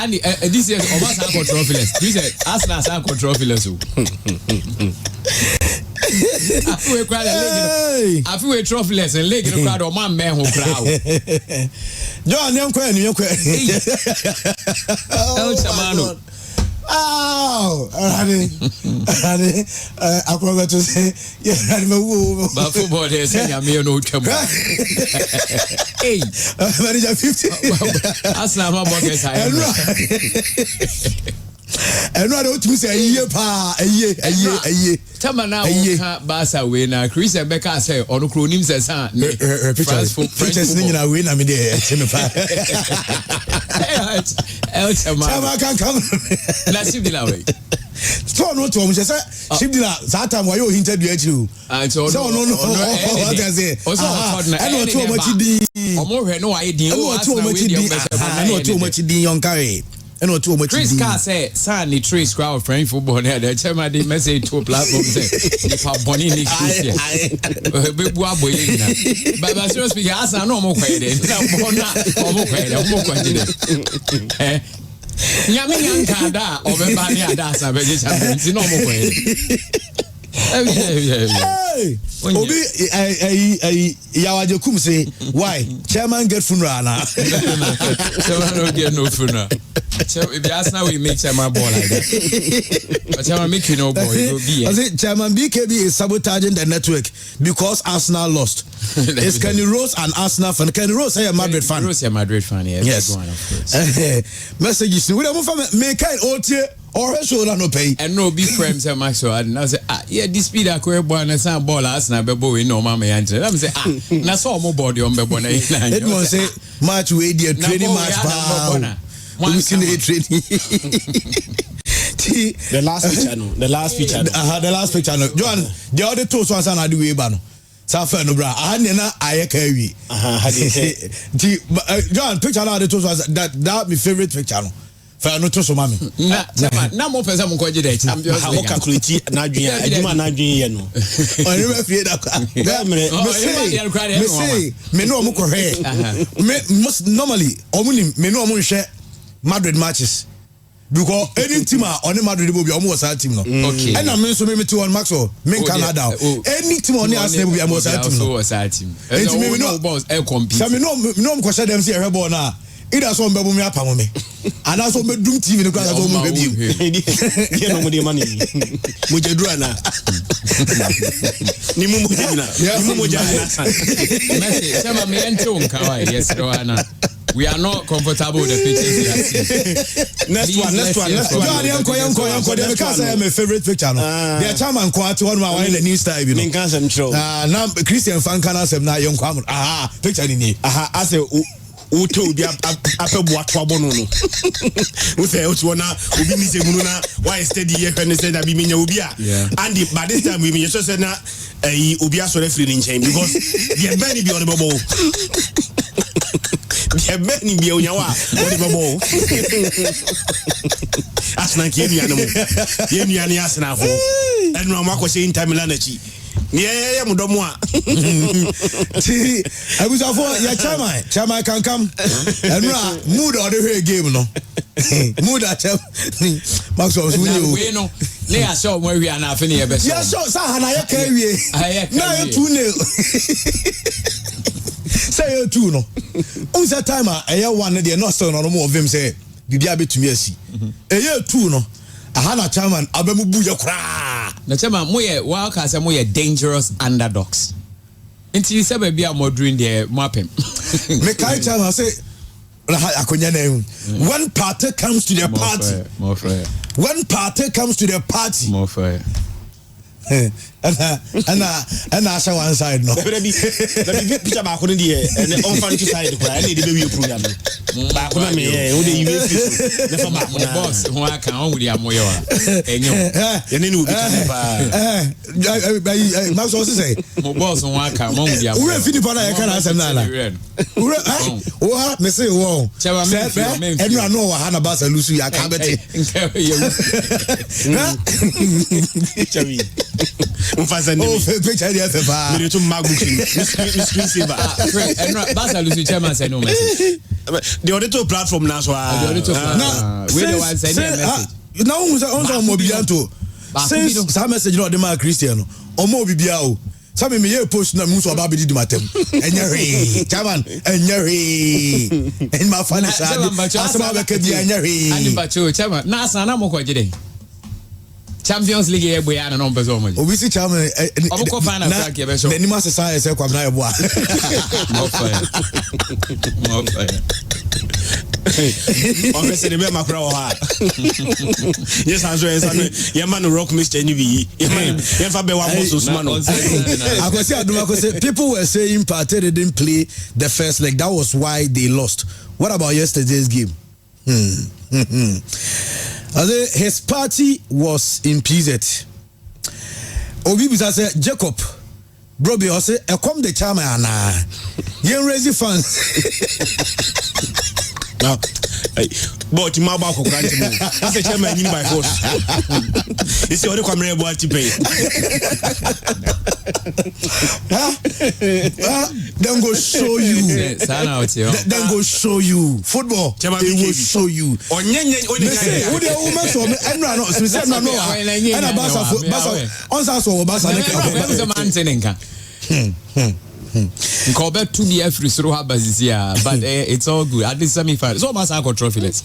And this year, Obama are trophyless. He said, Arsenal are trophyless. I feel a crowd I feel a trophyless and leg in a crowd of one man who crowd. John, young queen. El Chamano. Oh, I forgot to say, yes, I'm a woo. But football is saying, I'm here no trouble. Hey, manager 50. That's not my bucket. And what do you say? A year. Tell me now, Basa winner. Chris and Becca say, on the crew names says, Princess Nina win. I mean, El Chamano can come. Let's see the way. So, no, Tom, she said, she did that time while you interviewed you. And so, no, what I say. I know too much. No idea. I know too much. Young Carrie. I know too much. Chris Carr said, "Son, the Trace crowd playing football here. The chairman did message to a platform say, if I bonnie ni Christian, big boy, but so speaking, as I know more quiet, now more quiet. Yami Yankada, or Bani Adas, I beg you, no more quiet. Hey, Obi, Yawajokum say, why? Chairman get funeral now. Chairman don't get no funeral. If you ask now, we make Chairman ball like that. But Chairman make you no ball. I say Chairman BKB is sabotaging the network because Arsenal lost. It's Kenny Rose and Arsenal fan. Kenny Rose is a Madrid fan. Rose is a Madrid fan, yeah. Yes. Messages. We don't make it all tier. Or show no pay and no big friends and Maxwell and I say yeah this speed I could born and some ball Arsenal be boy no mama enter I'm say na so mo body on be born it must say match we dey training match pa we see the training the last picture no John the other two ones na the way ba no Safa no bra ahane na ayeka wi John picture na the two ones that my favorite picture no fa no to so mami na mo pesa mo kwaje dey champions league how calculate na adwin adwuma na adwin ye no oni me fie da me no mo kohwe me normally omuni me no mo nhwe Madrid matches because any team on Madrid will be almost a team no okay and I mean so me to on Maxwell me Canada any team on Arsenal will be almost a team no and me no boss e compete so me no mo kwasha dem say e ball na either so mbebo me apa mo me and also me dum TV no kwasa so mo be bi ye no mo de mani mo jedura na ni mo jedina ni mo jedina message say me ento nkawa yes Rowana we are not comfortable with the pictures we are seeing. Next one. Yanko. Because I am my favorite picture. No, the chairman quite one in the new style. You know. Now Christian fan can answer now. Yanko. Picture in here. I say. Uto bi afa boato abono no we say otu na obi mi se munu na why steady here when say that bi menya obi a and by this time we just say na obi asore free nchen because the bani bi on the bubble the bani bi onyawa on the bubble asna ki enu anamo enu ani asna fo enu amako say Inter Milan achi yeah mudomo a ti abusafo ya chairman can come and mood or the game no mood at Maxwell we no le aso mo wi ana afi ne be so yeah so sa na ya ka wie na you 2-0 say you 2 no on that time a one dey no still no mo of him say bibia betumi asi e 2 no ahana chairman abamu bu ya kra na chairman moye wa ka say moye dangerous underdogs until say be a modern there mapem me kai chairman say akonya na one party comes to the party more fair one party comes to the party more fair and I show one side no let me picture back on the and on fan side ko I need the baby program back on me o dey use never back on boss who aka on with amoyo enyo ye ni obi Max also say mo boss who aka on with amoyo we fini pa na ya kana asem na o me say wo and you know wa na basa lusu ya ka beti picture there fa. Me to MacBook screen saver. And Barca lose chairman say no message. The auditor platform now so. The auditor platform. We the one send a message. Now on mobilianto. Since some message not the man Cristiano. Omo bibia o. Some me post na muso aba bidi matem. Enyere. Chairman, enyere. En ma fani sa. Asama be ke di enyere. Ani bacho chairman. Na asa na mo ko jide. Champions League e boya na no bezo mo. Obi si chairman obo ko final track e be so. Ni ma se sa e se kwamna e boa. Mo fire. On va se lever ma croix ha. Yes answer ye man rock Mr. Nibi. Ye fa be wa boss Usman. People were saying Partey didn't play the first leg. That was why they lost. What about yesterday's game? His party was in PZ. Obi bisa say Jacob Broby ose e come the chairman ana. Yen raise fans. Now, but my back of country, as a chairman in by force. It's the only camera boy to pay. Then go show you. Then go show you. Football. They will show you. On Kobe to be every through but it's all good. At least semi-final. So much trophyless.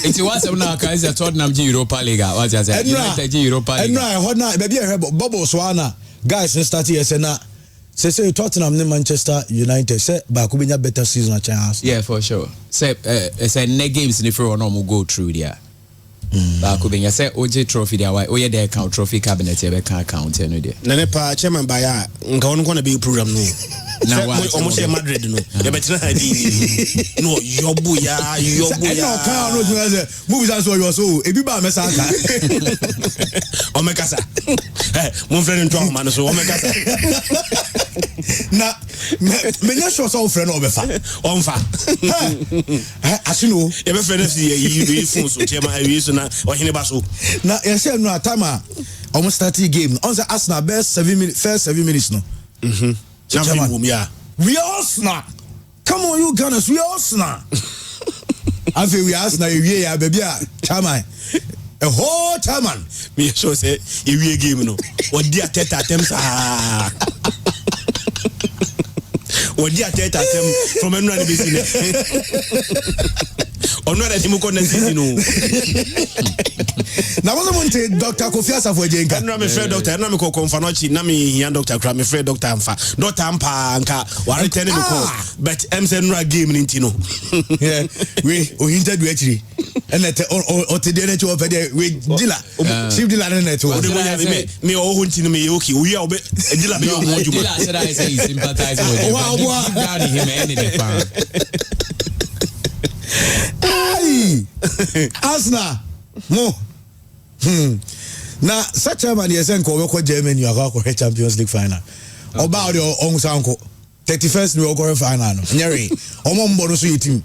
It was now guys that Tottenham Europa League. What I said, Europa League. And baby, I Bobo Swana guys start here say Tottenham Manchester United say back will be a better season chance. Yeah, for sure. Say next games in the front will go through there. Back will be say OJ trophy there. Why? Oh yeah, they count trophy cabinet. They can't count any day. Nenepa chairman baya. Nka gonna be program no. Now almost Madrid no. You better not no. Yobu ya. No, can't no. Movies as well. So if you buy me saka. Omekasa. Hey, mon friend in town man. So omekasa. Na me nya sure so friend obefa. Onfa. Asino. You be friend of you phone so chairman you so na ohine baso. Na you say no atama almost 30 game. On the Arsenal best 7 minutes first 7 minutes no. Yeah. We Arsenal. Come on you Gunners, we Arsenal. I feel we Arsenal we ya baby chairman. A whole chairman. Me so say we game no. What dia tete attempts What dia tete attempt from another business. Onwere timu ko na sisi no. Na wọ́n mọ̀ ntẹ Dr. Kofi Asafo Jenka. Na me friend doctor, na me ko konfa chi na me hian doctor kra me friend doctor amfa. Doctor ampa nka ware tene me ko. But MC nura game ni ntino. Yeah. We o hinta du akiri. Ene te o te de na chi o fe de we dila. Chief dila na net o. Me o ho ntino me yoki. O ya o be dila be o mo juma. Dila said I say sympathize with him. Wow. Him any the fan. Arsenal mo na such a man yes enko we Germany akwa Champions League final oba o on sanko 31st we go final no nyere omo mbo no so yetim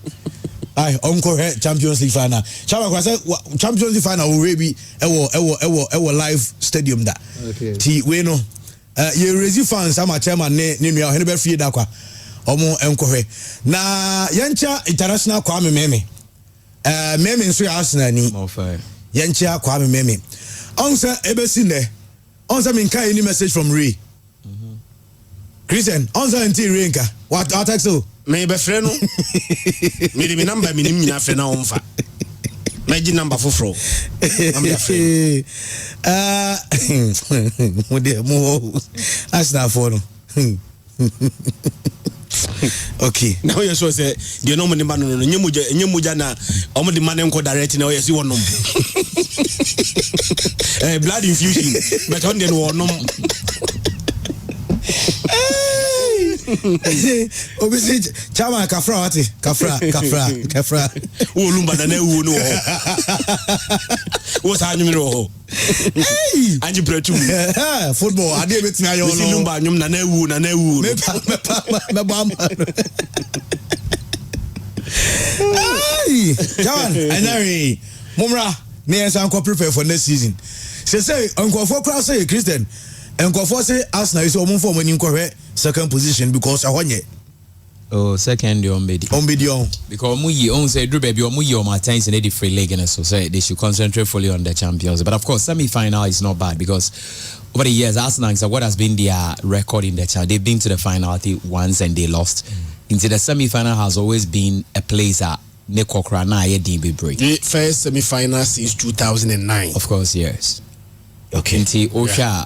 ai onko Champions League final chama kwa say Champions League final we be ewo live stadium da ti we no ye resi fans ama chairman ne nua he be fie da kwa omo enko na yancha international kwa meme meme nso ya Arsenal ni yenchi akwa meme onse ebesi ne onse min kai any message from Ray Christian onse anti Ray nka what text so me be frɛ no me di number me nim nyina frɛ na onfa meji number foforo am ya frɛ mo Arsenal for no okay now you so say the no money man no nyemuja na omo the man enko direct na you see one blood infusion but on den one obisi chama kafra wati kafra o lumba na ewu no wo sa anyum ro anji pretu football ade betin ayo no si lumba anyum na ewu me bam John anari mumra me ensan ko prepare for next season say uncle for class say Christian And Kofo say Arsenal is almost for winning second position because I won. Oh, second on Medium. Because Muyi on say Drew baby or Muyi or Martins in the free league and so they should concentrate fully on the champions. But of course, semi-final is not bad because over the years, Arsenal, what has been their record in the chart? They've been to the final once and they lost. Into the semi-final has always been a place that Neko Krana DB break. The first semi-final since 2009. Of course, yes. Okay. Into Osha,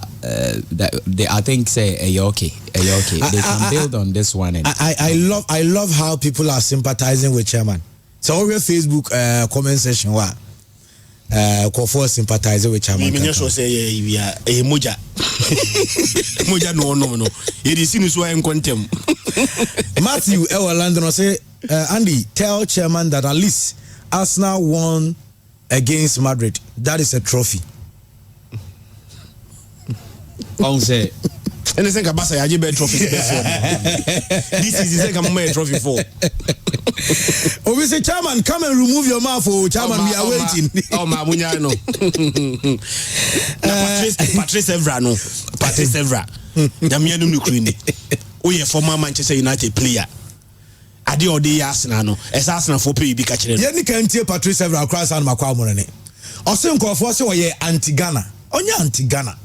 they I think say okay. They can build on this one. I love how people are sympathizing with chairman. So over Facebook comment section Kofo sympathizing with chairman. Me just say we are a moja. Moja no. It is in so I am contem. Matthew London say Andy, tell chairman that at least Arsenal won against Madrid. That is a trophy. On say and think about say I bet trophy before. This is the second trophy for. Oh, we say chairman, come and remove your mouth for chairman. We are waiting. Oh my munya no. Patrice Evra no. Patrice Evra. Damiano Nukuni. We are former Manchester United player. Adi odi Arsenal no. Es Arsenal for pay bi ka kire. Ye ni kan tie Patrice Evra across and makwa mo ne. Osin Kofo say we anti Ghana. Onya anti Ghana.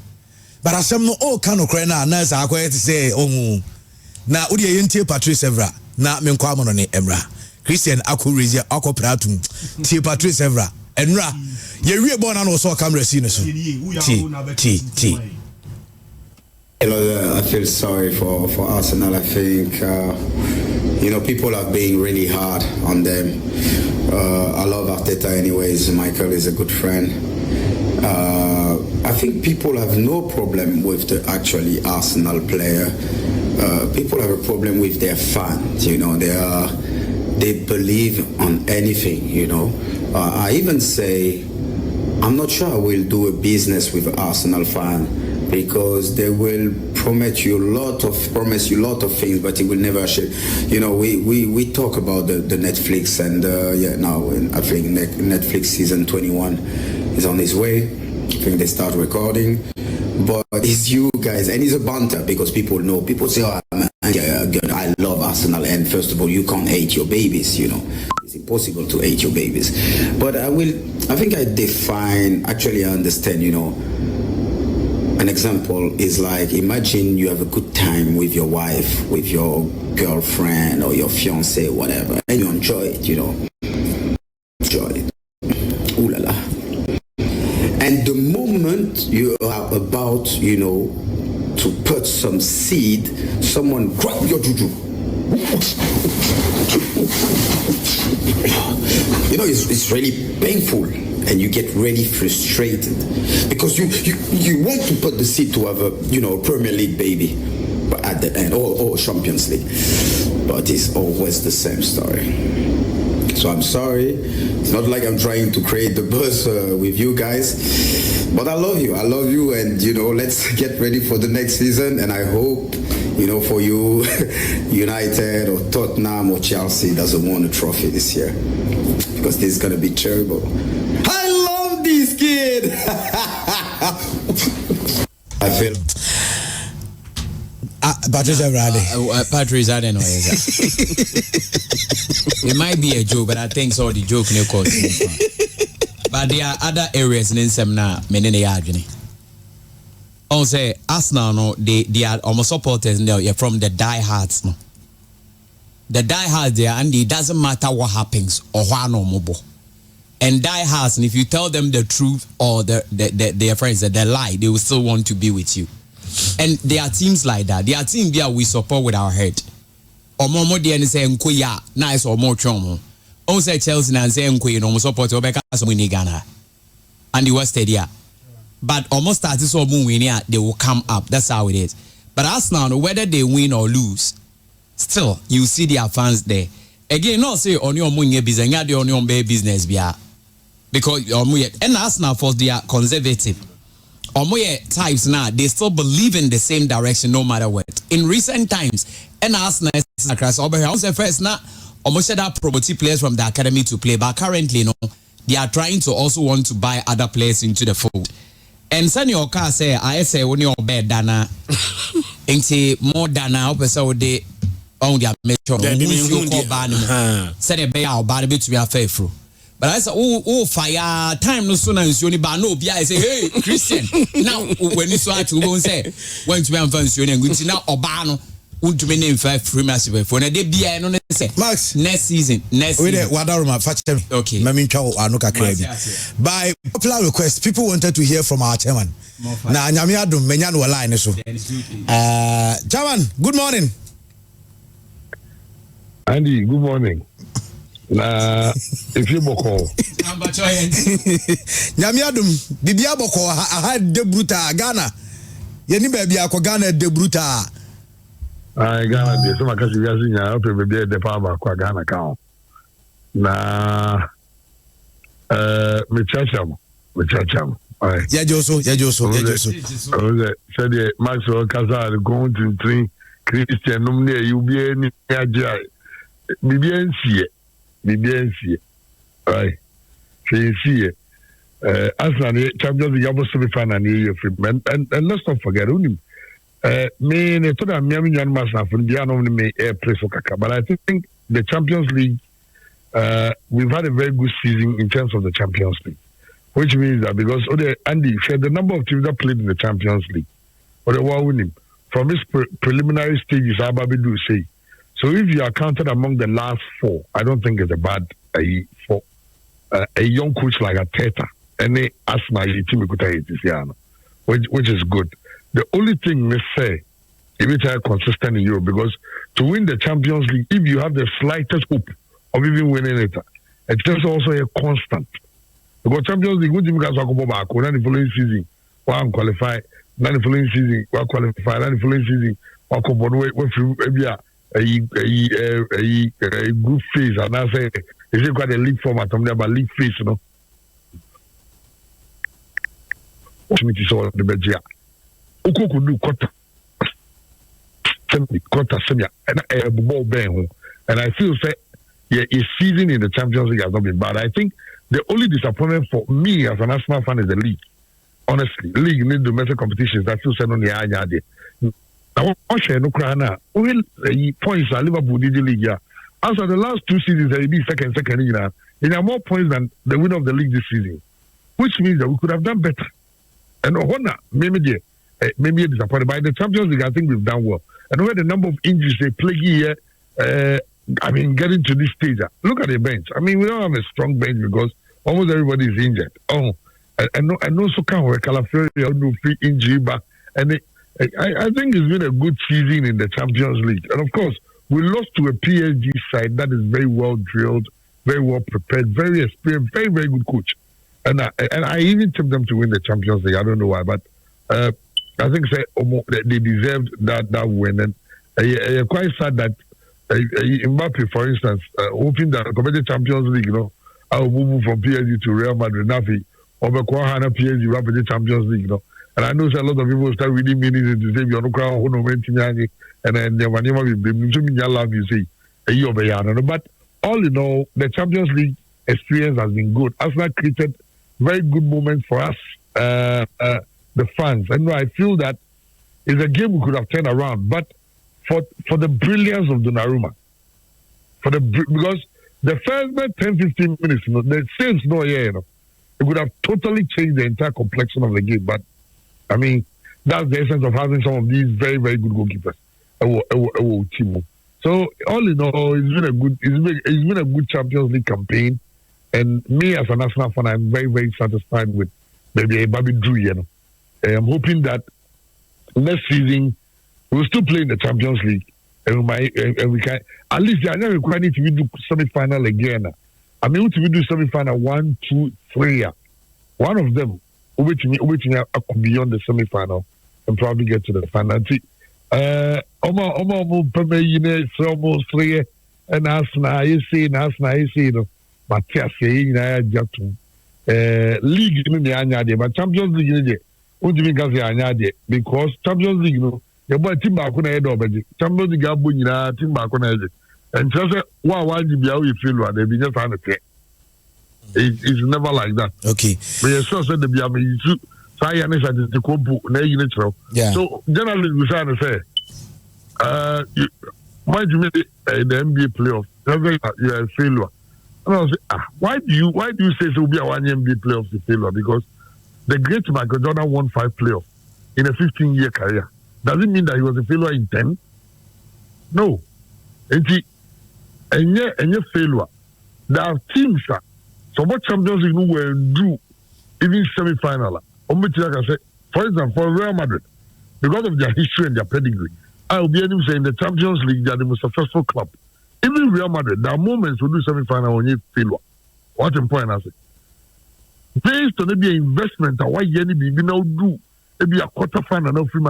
But as some no kind of cry now, as I quite say, oh, now would you tie Patrice Evra? Now me kwa mo ne Evra. Christian Akurizia Akopratum. Tie Patrice Evra. Enra. Ye we born and also camera scene so. T. Hello, I feel sorry for Arsenal. I think people are being really hard on them. I love Arteta anyways. Michael is a good friend. I think people have no problem with the actually Arsenal player. People have a problem with their fans. They believe on anything. I even say I'm not sure I will do a business with Arsenal fan because they will promise you a lot of things, but it will never share. We talk about the Netflix and now I think Netflix season 21 is on its way. I think they start recording, but it's you guys, and it's a banter because people say, oh, I love Arsenal, and first of all, you can't hate your babies, it's impossible to hate your babies. But I think I understand, an example is like, imagine you have a good time with your wife, with your girlfriend or your fiance, whatever, and you enjoy it, enjoy it. Ooh la la. And the moment you are about, to put some seed, someone grab your juju. It's really painful, and you get really frustrated because you want to put the seed to have a Premier League baby, but at the end, or Champions League, but it's always the same story. So I'm sorry. It's not like I'm trying to create the buzz with you guys, but I love you, and let's get ready for the next season. And I hope for you, United or Tottenham or Chelsea doesn't win a trophy this year, because this is gonna be terrible. I love this kid. I feel. Patrice Evra. Patrice, I don't know. It might be a joke, but I think so. The joke no cause. But there are other areas in some now. Many arguing. On say Arsenal, no, they are almost supporters now. You're from the diehards, no. The diehards there, and it doesn't matter what happens or what no more. And diehards, and if you tell them the truth or their friends that they lie, they will still want to be with you. And there are teams like that. There are teams there we support with our head. Or more than say Nkoya, nice or more trauma. Also Chelsea and say Nkoya no support Obeka Somini Ghana. And the West Area. But almost started so winning, they will come up. That's how it is. But Arsenal, whether they win or lose, still you see their fans there. Again, not say on your money business, the on your business because and Arsenal for they are conservative. Types now, they still believe in the same direction no matter what. In recent times, and Arsenal across over here, first now, almost that promote players from the academy to play, but currently, they are trying to also want to buy other players into the fold. and senior car say I say when you're bed dana ain't more than I hope so de on their metro said a bay our body to be a faithful. But I said, oh, fire time no sooner is only by no be. I say, hey, Christian. Now, when you saw to go and say, when to be advanced, and good now, Obano, won't to be named 5 free massive for a day. Be I don't say, Max, next season, Wadaruma, fetch him. Okay, Mamin Chow, Anuka crazy. By popular request, people wanted to hear from our chairman. Now, Nyamiadum, Menyan were line. So, Chairman, good morning. Andy, good morning. Na if you boko Nyamiadum bibia boko aha de bruta Ghana yeni baby akọ Ghana de bruta Ghana de so maka si yasi nya ope bibia de pa ba kwa Ghana ka na me chacham ya joso said Maxwell Kazar going to train Christian numne you be ni aja bibia nsie right see Arsenal Champions League was semi-final near Recruitment and let's not forget me ne to da miami nyan masa for the no me play for kaka but I think the Champions League we've had a very good season in terms of the Champions League, which means that because Andy said the number of teams that played in the Champions League or the one winning from this preliminary stages Ababidu say. So if you are counted among the last 4, I don't think it's a bad for a young coach like Arteta. Any Arsenal team which is good. The only thing they say, if it's consistent in Europe, because to win the Champions League, if you have the slightest hope of even winning it, it's just also a constant. Because Champions League, good team guys will go back. Then the following season, one qualify. Then the following season, one qualify. Then the following season, one come on way through a group phase, and I say is it quite a league format? I'm there about league phase, you know. What me to say the Belgium? Uko could do quarter semi, and a ball bang, and I feel say his season in the Champions League has not been bad. I think the only disappointment for me as an Arsenal fan is the league. Honestly, league need domestic competitions that feel said on the anya there. I watch no crana. Points are Liverpool did the league. As for the last 2 seasons, they be second, they have more points than the winner of the league this season, which means that we could have done better. And maybe a disappointed by the Champions League. I think we've done well. And where the number of injuries they play here, getting to this stage. Look at the bench. I mean, we don't have a strong bench because almost everybody is injured. And also can't work Calafiori no free injury, but I think it's been a good season in the Champions League. And of course, we lost to a PSG side that is very well drilled, very well prepared, very experienced, very, very good coach. And I even tipped them to win the Champions League. I don't know why, but I think they deserved that win. And I'm quite sad that Mbappe, for instance, hoping that the Champions League, you know, I will move from PSG to Real Madrid. Nafi, or PSG, the Champions League, you know. And I know a lot of people start reading meanings to say, you're not and then they will never be you say, but all in all, the Champions League experience has been good. Arsenal created very good moments for us, the fans. And I feel that it's a game we could have turned around, but for the brilliance of Donnarumma, because the first 10-15 minutes, you know, the saves no here, you know, it would have totally changed the entire complexion of the game. But I mean, that's the essence of having some of these very, very good goalkeepers. So all in all, it's been a good Champions League campaign, and me as an Arsenal fan, I'm very, very satisfied with maybe a Bobby Drew. You know, I'm hoping that next season we'll still play in the Champions League, and we can at least I never require it to do semi-final again. I mean, we do semi-final 1, 2, 3. One of them, which could be on the semi-final and probably get to the final. Almost 3 and Arsenal, you see, Matthias, league in the Anya, but Champions League, because Champions League, you know, the boy team back on head over Champions League, team back on head. And just why you be how you feel what they be just on the play. It's never like that. Okay. But you sure said the be Science statistical book, so generally we try to say, why do you make the NBA playoff? You are a failure. And I was why do you say so? Be a 1 year NBA playoffs a failure? Because the great Michael Jordan won 5 playoffs in a 15-year career. Does it mean that he was a failure in 10? No. And your failure. There are teams that so what champions who will do even semi-final. For example, for Real Madrid, because of their history and their pedigree, I will be able to say in the Champions League they are the most successful club. Even Real Madrid, there are moments we do semi-final when you failure. What important I say? Based on maybe an investment, why you be now do maybe a quarter final no free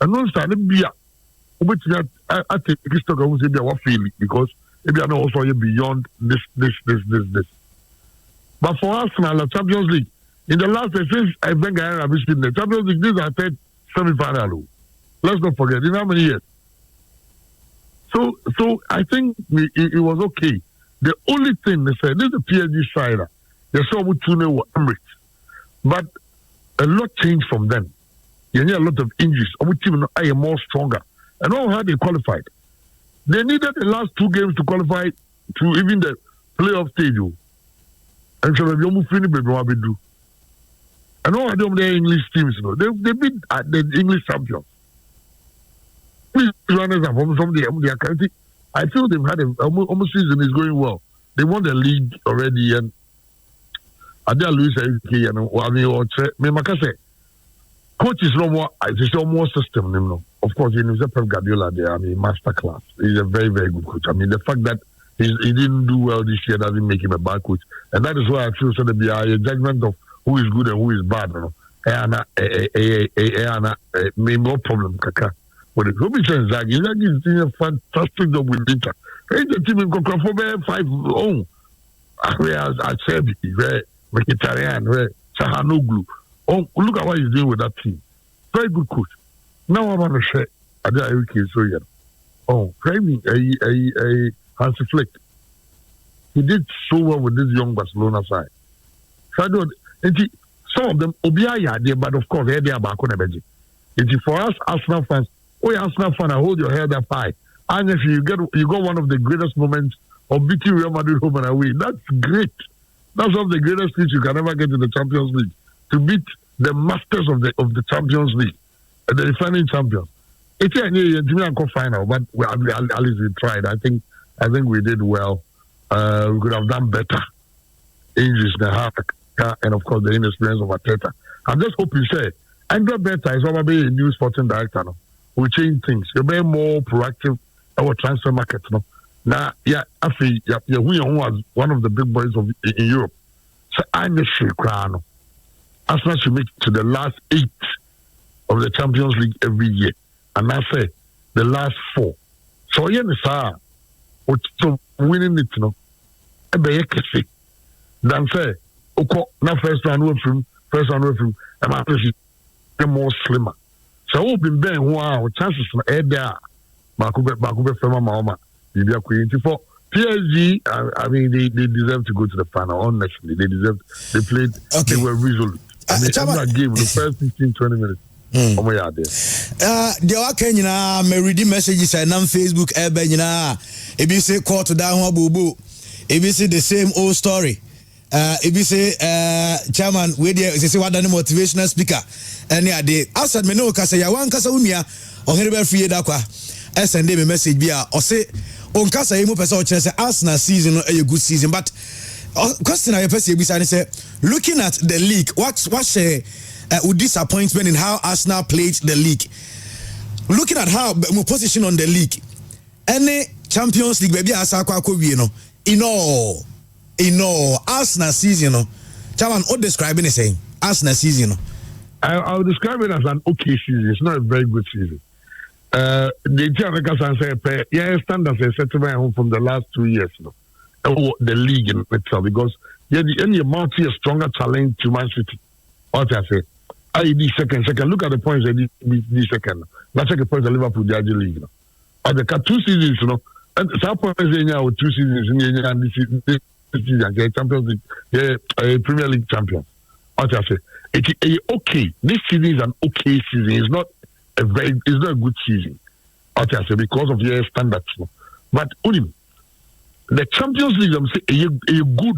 and non stand be a I take stock of say be a fail because maybe I know also beyond this. But for Arsenal, the Champions League, in the last since I think I have been the Champions League, this is our third semi-final. Let's not forget, in how many years? So I think it was okay. The only thing they said, this is the PSG side. They saw what to know Emirates. But a lot changed from then. You need a lot of injuries. Our team are more stronger. And all how they qualified. They needed the last 2 games to qualify to even the playoff stage. And so we almost finished what we do. And all of them, they're English teams, they beat the English champions. Please, runners are from their country. I feel they've had almost season is going well. They won the league already, and Adele Luis coach is no more. It's no more system. Of course, he knows Pep Guardiola there. Master class. He's a very, very good coach. The fact that he didn't do well this year doesn't make him a bad coach, and that is why I feel so there be a judgment of who is good and who is bad. No problem, Kaka. With the Robinson Zagi is doing a fantastic job with Inter. Hey, the team in Kokofo 5-0. I said, Mkhitaryan, Sahanoglu. Oh, look at what he's doing with that team. Very good coach. Now I'm going to say, I did Eric Soyan. Oh, framing a Hansi Flick. He did so well with this young Barcelona side. So I don't. Some of them, but of course, they are back on the bench. For us, Arsenal fans, Arsenal fan, hold your head up high. And if you got one of the greatest moments of beating Real Madrid home and away, that's great. That's one of the greatest things you can ever get in the Champions League. To beat the masters of the Champions League, the defending champions. It's a final, but at least we tried. I think we did well. We could have done better. Injuries, and of course the inexperience of Arteta. I'm just hoping, say, Andrew Beta is probably a new sporting director. No? We'll change things. You'll be more proactive our transfer market. No? Now, I feel who was one of the big boys in Europe. So I'm the Shekran. Arsenal should make it to the last 8 of the Champions League every year. And I say the last 4. So winning it, then say, now first round away from, and I think more slimmer. So we've been there, wow, chances from there. Bakube Fema Mahoma, for PSG, they deserve to go to the final, honestly. They played, they were resolute. That game, the first 15-20 minutes. The Wakenya may read messages and on Facebook, if you say call to down boo, if you see the same old story. If you say chairman, we say what the motivational speaker, and they outside me no kasa ya wan kasa unia or herebe free dakwa send me message bia or say on kasa emu person or say Arsenal season a good season, but question I person be say looking at the league, what's disappointment in how Arsenal played the league, looking at how position on the league, any Champions League baby asakwa ko wie no in all Arsenal season, Chairman, what describing is saying Arsenal season? I'll describe it as an okay season. It's not a very good season. The Americans say, standards are settlement from the last 2 years. The league in itself, because any amount a stronger challenge to Man City. What I say, the second. Look at the points they did second. Let's take the points of Liverpool, the league. Or the 2 seasons, and some points in with 2 seasons in this season, Champions League, Premier League champion. What I say, it's okay. This season is an okay season. It's not a good season. What I say, because of your standards. But only the Champions League, I'm saying, a good.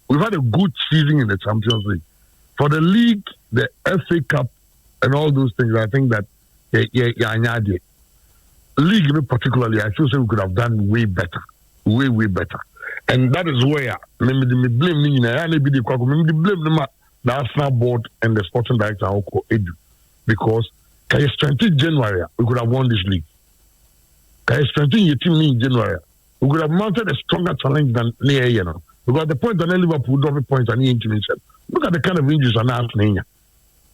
We've had a good season in the Champions League. For the league, the FA Cup, and all those things, I think that league particularly, I feel we could have done way better, way better. And that is where maybe the blame the Arsenal board and the sporting director Edu, because can you strengthen January, we could have won this league. Can you strengthen your team in January, we could have mounted a stronger challenge than near because the point on Liverpool drop points and look at the kind of injuries on Arsenal.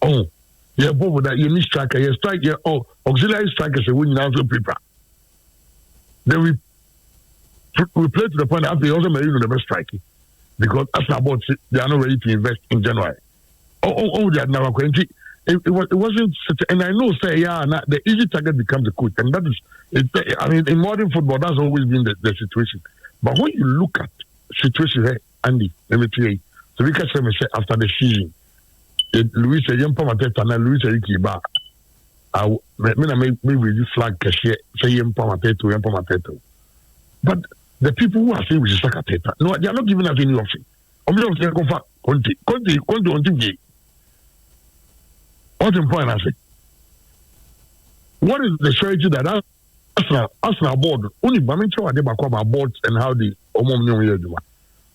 Oh, yeah, both that you need striker, you strike, auxiliary strikers are winning out of paper. Then we play to the point that they also may even the best striking because Arsenal board they are not ready to invest in January. They are now going to. It wasn't such, and I know the easy target becomes the coach, and that is. I mean, in modern football, that's always been the situation. But when you look at situation here, Andy, let me tell you. So we can say after the season, Luis Mateta and Luis Rikiba. I maybe flag cashier say Mateta. But the people who are saying we should sack Mateta, no, they are not giving us any option. What's the point? I say, what is the strategy that Arsenal board only boards and how they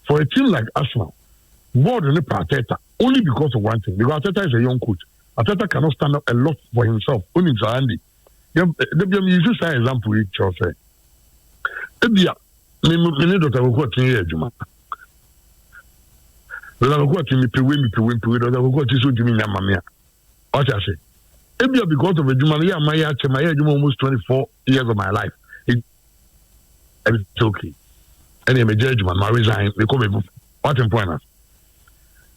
for a team like Arsenal, board and Arteta only because of one thing. Because Arteta is a young coach. Arteta cannot stand up a lot for himself. Only Andy. You use an example with Chelsea. Ebia, me need to go to here, Juma. We have got to me to win. We have got to shoot Jimmy Yamamia. What I say? Ebia, because of a Juma, my almost 24 years of my life. It's okay. And I'm a judgment. I resign. We come. What's the point?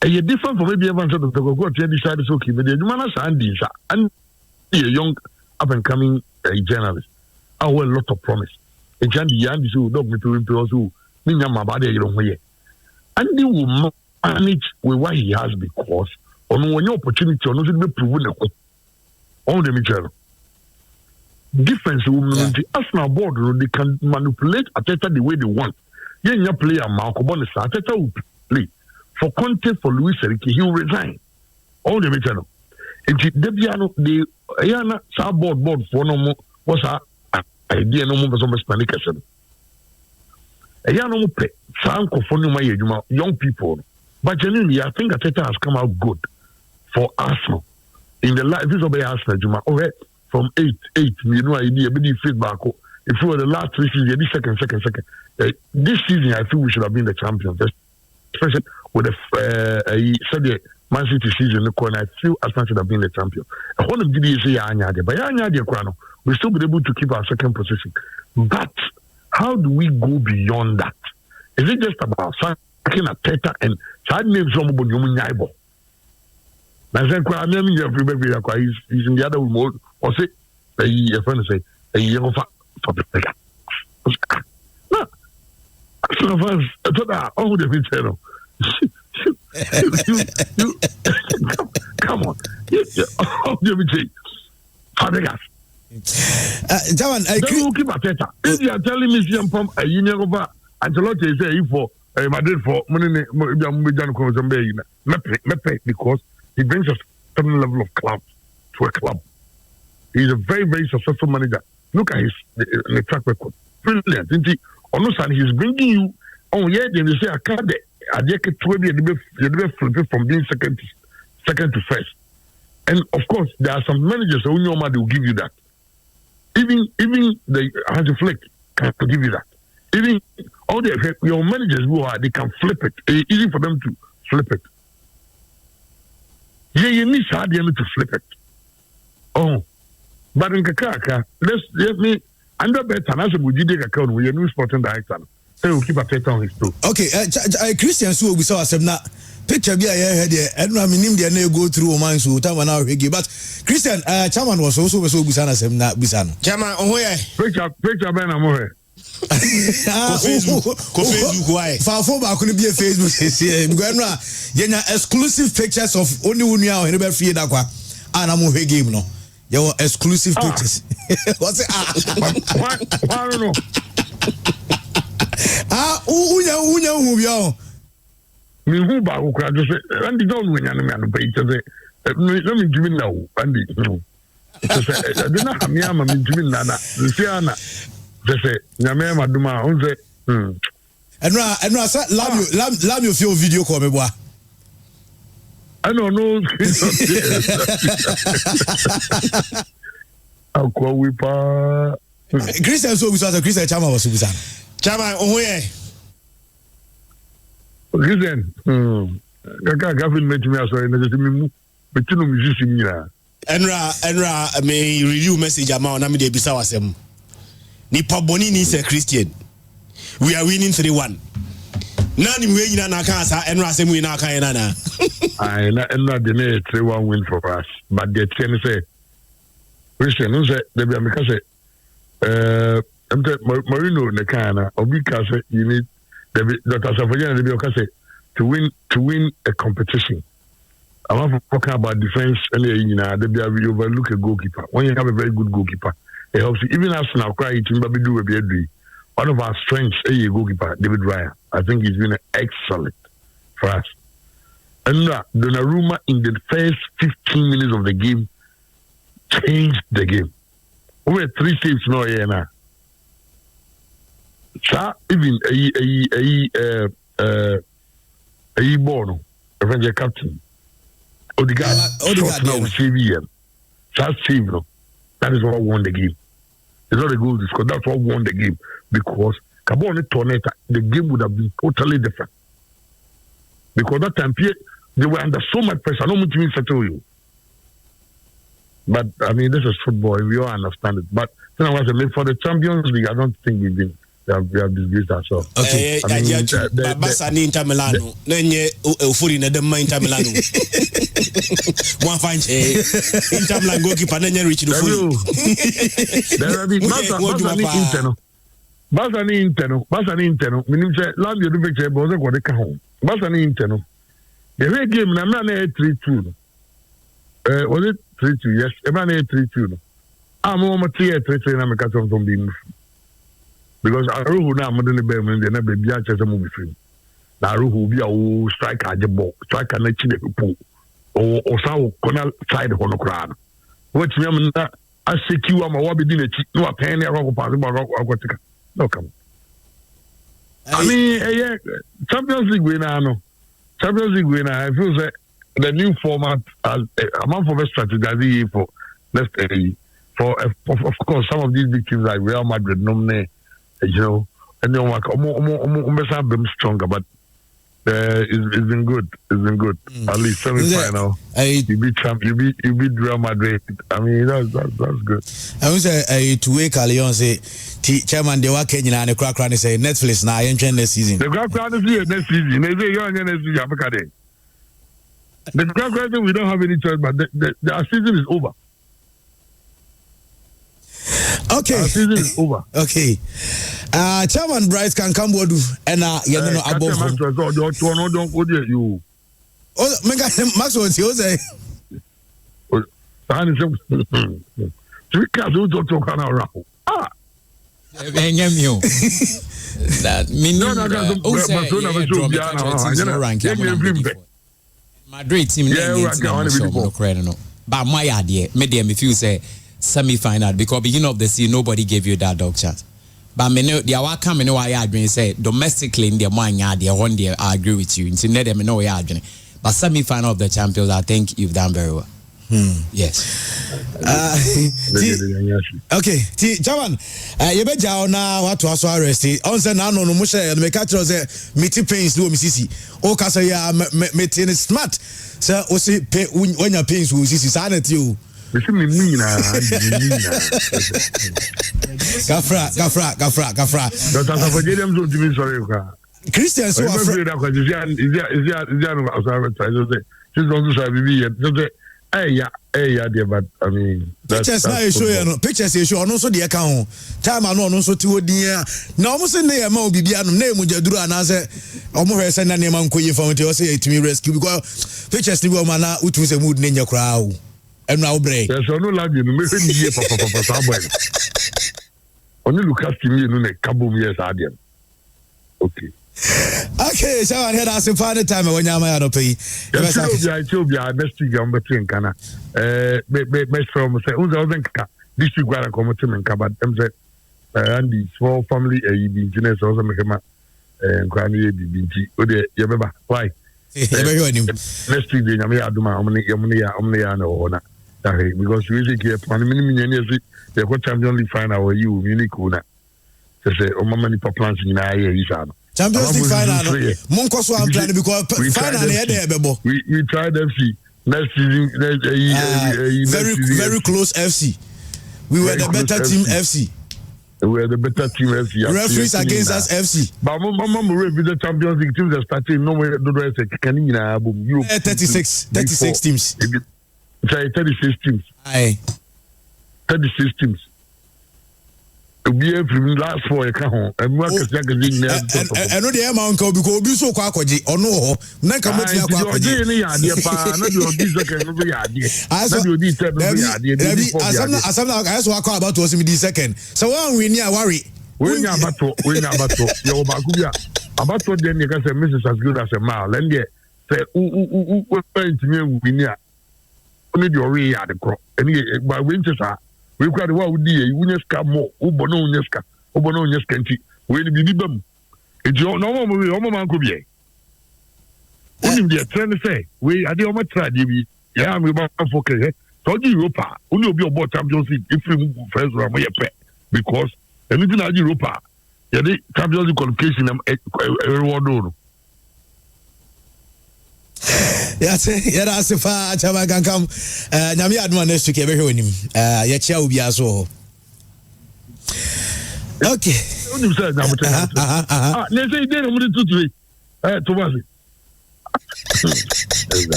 And you're different from maybe everyone said to go to decide it's okay. But the Juma and a young up and coming journalist. I have a lot of promise. And Yandy who dog me to impose who mean my body you don't hear. And they will manage with what he has because on one opportunity or not be proven on the material. Difference women the Arsenal board they can manipulate Arteta the way they want. Young player Marco Bonis Arteta will play for content for Luis Enrique. He will resign. All the material. And Debiano the Ayana board for no more was our idea no more some Spanish. Ayana will pay some for young people. But genuinely, I think Arteta has come out good for Arsenal. In the life, this is about Arsenal, Juma. Okay, from 8, you know, idea, but feedback. If we were the last 3 seasons, this second. This season, I think we should have been the champions, especially with the Man City season. I feel Arsenal should have been the champion. I want to give you but we still be able to keep our second position. But how do we go beyond that? Is it just about sacking Arteta and side names from Nyaibo? I said, I'm he's in the other mode. Or say, a friend say, a young for the player. No, some of us, I thought, oh, the channel. Come on. Fabregas. Jawan, I will keep Arteta. If you are telling me, a union over Ancelotti say for Madrid for money, because he brings a certain level of clout to a club. He's a very, very successful manager. Look at his the track record. Brilliant, isn't he? On the side, he's bringing you on then they say, I can't from being second to first. And of course, there are some managers who will give you that. Even the Hansi Flick can give you that. Even all your managers who are, they can flip it. It's easy for them to flip it. Yeah, you need to flip it. Oh, but in Kakaka, let me under better. As a Bujidi account, we are new sporting director. So we'll keep a paper on his too. Okay, Christian, so we saw a picture be I had there, and I mean, they go through mine, so time now, but Christian, Chairman was also so Busana, not Busana. Chairman, oh, yeah, picture Ben Amore. Ko Facebook why? For ba ko be Facebook because no yenya exclusive pictures of only unia o be free da kwa ana mo hwe game no. Your exclusive pictures. What's it? I don't know. Unya hu bio. Me who ba ko kra just and don't win and me an pay say let me give it now and no. I didn't have me am me give it na Luciana. Just say nyame maduma on say Enra say love you feel video call me boy. I don't know. I'll call we pa. Christian so we say Christian Chama was Susan. Chama ohoye. Christian. Kaka gafin me to me so na just me betinu musisi nyina. Enra me review message ama na me dey bisa wasem. Ni paboni ni say Christian. We are winning 3-1. Nani we nyina na kan sa Enra asem we na kan na. I not the 3-1 win for us. But the thing say Christian who say they be say Marino ne kana obi ka say you need Dr. Safarian they be say to win a competition. I'm talking about defense and you overlook a goalkeeper. When you have a very good goalkeeper, it helps you. Even as now cry it do one of our strengths is a goalkeeper, David Raya. I think he's been excellent for us. And Donnarumma in the first 15 minutes of the game changed the game. We had 3 saves now here now. So even a Bono, a captain. Odegaard now save him. That save no. That is what won the game. It's not a goal to score. That's what won the game because Cabone Torneta, the game would have been totally different. Because that time they were under so much pressure. I don't want to settle you. But I mean, this is football, and we all understand it. But for the Champions League, I don't think we have disgraced ourselves. Okay. I mean, Basani Inter Milano. Nenye ufuri na dema Inter Milano. One fine Inter Milan goalkeeper nenye reach the full. Basani Inter. Minim say land you do picture, but also go home. Basani Inter. The way game na man 3-2. Was it 3-2? Yes, a man 3-2. I'm almost 3-3 na me catch on from being. Because Aruhu na modern Berman, they never be a chess movie film. Now Aruhu be a striker at the ball, striker na chile pool, or some corner side on the crowd. What's me? I secure my wabi dinner, no a penny, I go pass the no come. I mean, Champions League winner, Champions League winner. I feel that the new format as a month of a strategy for let's say for of course some of these big teams like Real Madrid, nominate. You know, and then almost stronger, but it's been good. It's been good. At least semi-final. You beat Real Madrid. I mean, that's good. I was a two-way Leon say, Chairman, they were Kenyan and the crack say Netflix now. I enjoy next season. The crack is here next season. They say you're next season. The crack we don't have any choice, but the season is over. Okay. Our season is over. Okay. Chairman Bryce can come board and you know above. You. Oh, Maxwell, you say. Three cars don't talk around. Ah. That Madrid team no, but my idea, medium if you say semi-final because beginning of the season nobody gave you that dog chance. But me know the hour come know I agree say domestically in their mind they one day I agree with you. Until let them know I agree. But semi-final of the Champions I think you've done very well. Yes. Okay. Chairman, you bet you now what to also arrest. On say now no mushe me catch us meeting pains do misisi. O ka say ya meeting smart. Say o say when your pains will sisi sanity you. Gafra. Dr. Safarian don't do me sorry. Christians who are afraid that she's going to try to be dear, but I mean, pictures now you show you pictures you show no so the account time no so ti wodi na almost na e ma obibi anum na emujaduru anase omo hwese na ne ma nkoye fam te o say etimi rescue because pictures ni go ma na utu se mood na nya kra o enu a obre yes no love you me hwe ni ye papa sa boy oni Lucas Timi no ne kabo mi yes adem okay so I had asked final time when you are not pay. Yes, next week I'm between Ghana. Best from say, this week we are coming to Kaba. Them say, and the small family business also make him kwani binti. Ode yebeba. Why? Next week they nyame aduma omne ya no na. Because we say here plan mini they got Champions League final where you Munich una. Say o mama ni plans ni na here isa no. Champions League final. Monko so am plan because final na dey bebo. We tried FC next season. Very close FC. We were the better team FC. We were the better team FC. Referees against us FC. But mama we the Champions League teams that started no way do say can na boom. 36 teams. Say 36 teams. Aye. 36 teams. Be every last for a car and work as young as I know the amount because obi so kwa kwaji ono ho na ka moti akwa kwaji ni ade pa na do this second no be ade na do this third no be ade asam I so akwa about to the second so one we near worry we nya abato yo ba ku bia abato de ni ka say Mrs. as good as a mile and there say u point me we near only the ori ya de kro any by winchester we got what we did, Uneska more, Ubono Uneska nti, we be bibam. It's your normal movie, Oman could be. Only the trend say, we are the Oma tried, yeah, we want to focus. So Europa, only be about Champions League if we move first round, because anything at Europa, yeah, the Champions League qualification, everyone. That's a far Chamagan come. Namia adman next week, every him. Yachia will be as well. Okay. You said, let's say, then I'm going to do it. Thomas.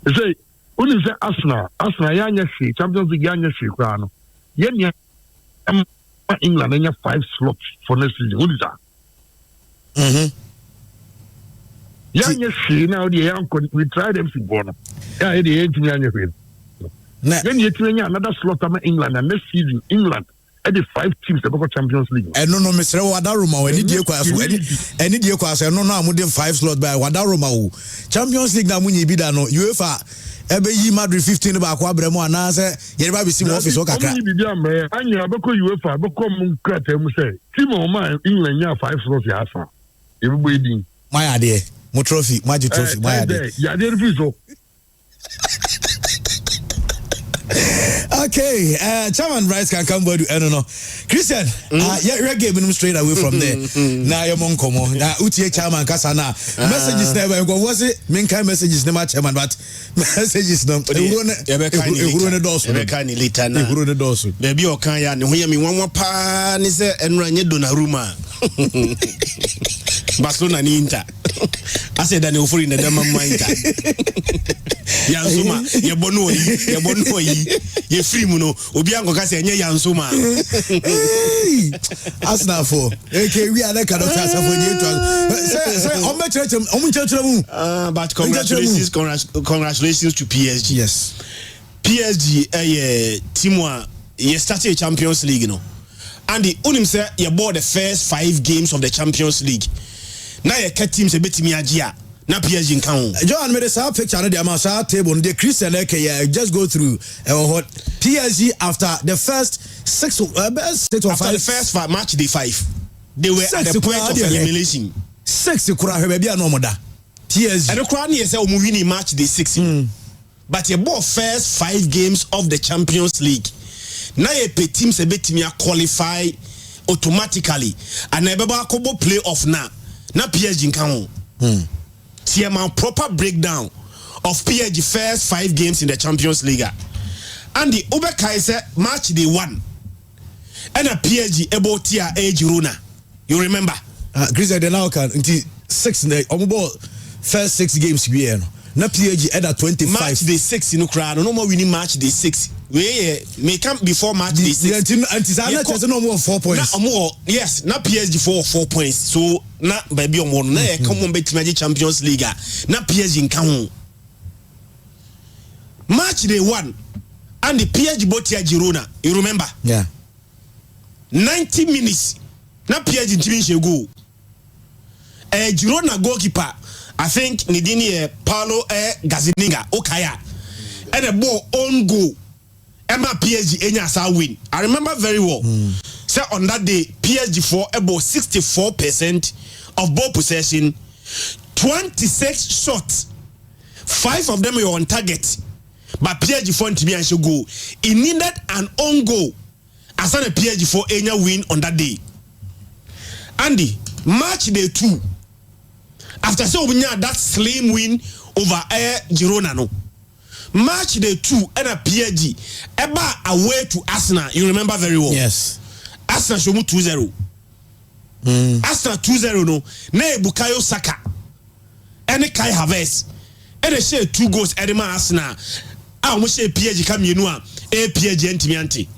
You say, when you say Arsenal, Yanya Shi, Champions League Yanya Shi, Krano. Yanya, England, and you have 5 slots for next season. What is that? Young she now the young we tried them to born. Yeah, the 18 years. Then you train another slot of England and next season England at the 5 teams that got Champions League. And no, Mr. Wadaruma, any dear class, any dear class, and no, I'm with 5 slots by Wadaruma. Champions League now, Muni Bidano, UEFA, Ebe Madrid 15 about Quabremo and Naza, Yerba see office or Kaka. I know about UEFA, become Kratem say, Timo, my England, 5 slots, Yasa. Everybody, my idea. Mo trophy, magic trophy, my idea. Yeah, there is so. Okay, Chairman Bryce can come back. I don't know. Christian, yeah, getting straight away from there. Now you're monkomo. Now UTA Chairman Kasana. Messages never go. Was it? Main kind messages never Chairman, but messages no. Ehurone dosu. Ebekani later na. Ehurone dosu. Baby okanya ni huya mi wanwa pa ni se enranye Donnarumma. Barcelona ni Inter. I said that offer in the Dama Minta. Yansuma, Yabonoi, ye free muno, Obianco Cassia, Yansuma. As now for okay, we are like a doctor for but congratulations to PSG. Yes. PSG, team ye started Champions League, you know. And the Unim said you bought the first 5 games of the Champions League. Now you cut teams a bit me ajia. Na PSG in count. John made a picture of the Amasa table. The Christian just go through what PSG after the first 6 or 5. After the first 5 match day 5, they were at the point of elimination. 6 kura maybe a normal da. PSG. And the crown is a winning match day 6. But you bought first 5 games of the Champions League. Now you pay teams a bit me qualify automatically. And never go play off now. Na PSG in count. See a proper breakdown of PSG first 5 games in the Champions League. And the Uber Kaiser match day 1. And a PSG about tia age Runa. You remember? Chris, I now can until 6 on board first 6 games here. na PSG at 25 match day 6 in Ukraine no more winning match day 6 we may come before match day 6 antisana chese no more 4 points yes na PSG for 4 points so na baby omo na e come on betime Champions League na PSG nka ho match day 1 and the PSG botia Girona you remember 90 minutes na PSG ntimi go Girona goalkeeper I think Nidini Paulo Gazzaniga Okaya and a ball on goal Emma PSG enya sa win. I remember very well. So on that day PSG for about 64% of ball possession, 26 shots, 5 of them were on target. But PSG for to be and should go. It needed an own goal as an PSG for enya win on that day. Andy, match day 2. After so we had that slim win over Girona no. Match day 2 and a PSG eba away to Arsenal. You remember very well. Yes. Arsenal show 2-0. Arsenal 2-0 no. Ne Bukayo Saka. And Kai Havertz. And they share 2 goals at the Arsenal. We share PSG come you know PSG ntimianti.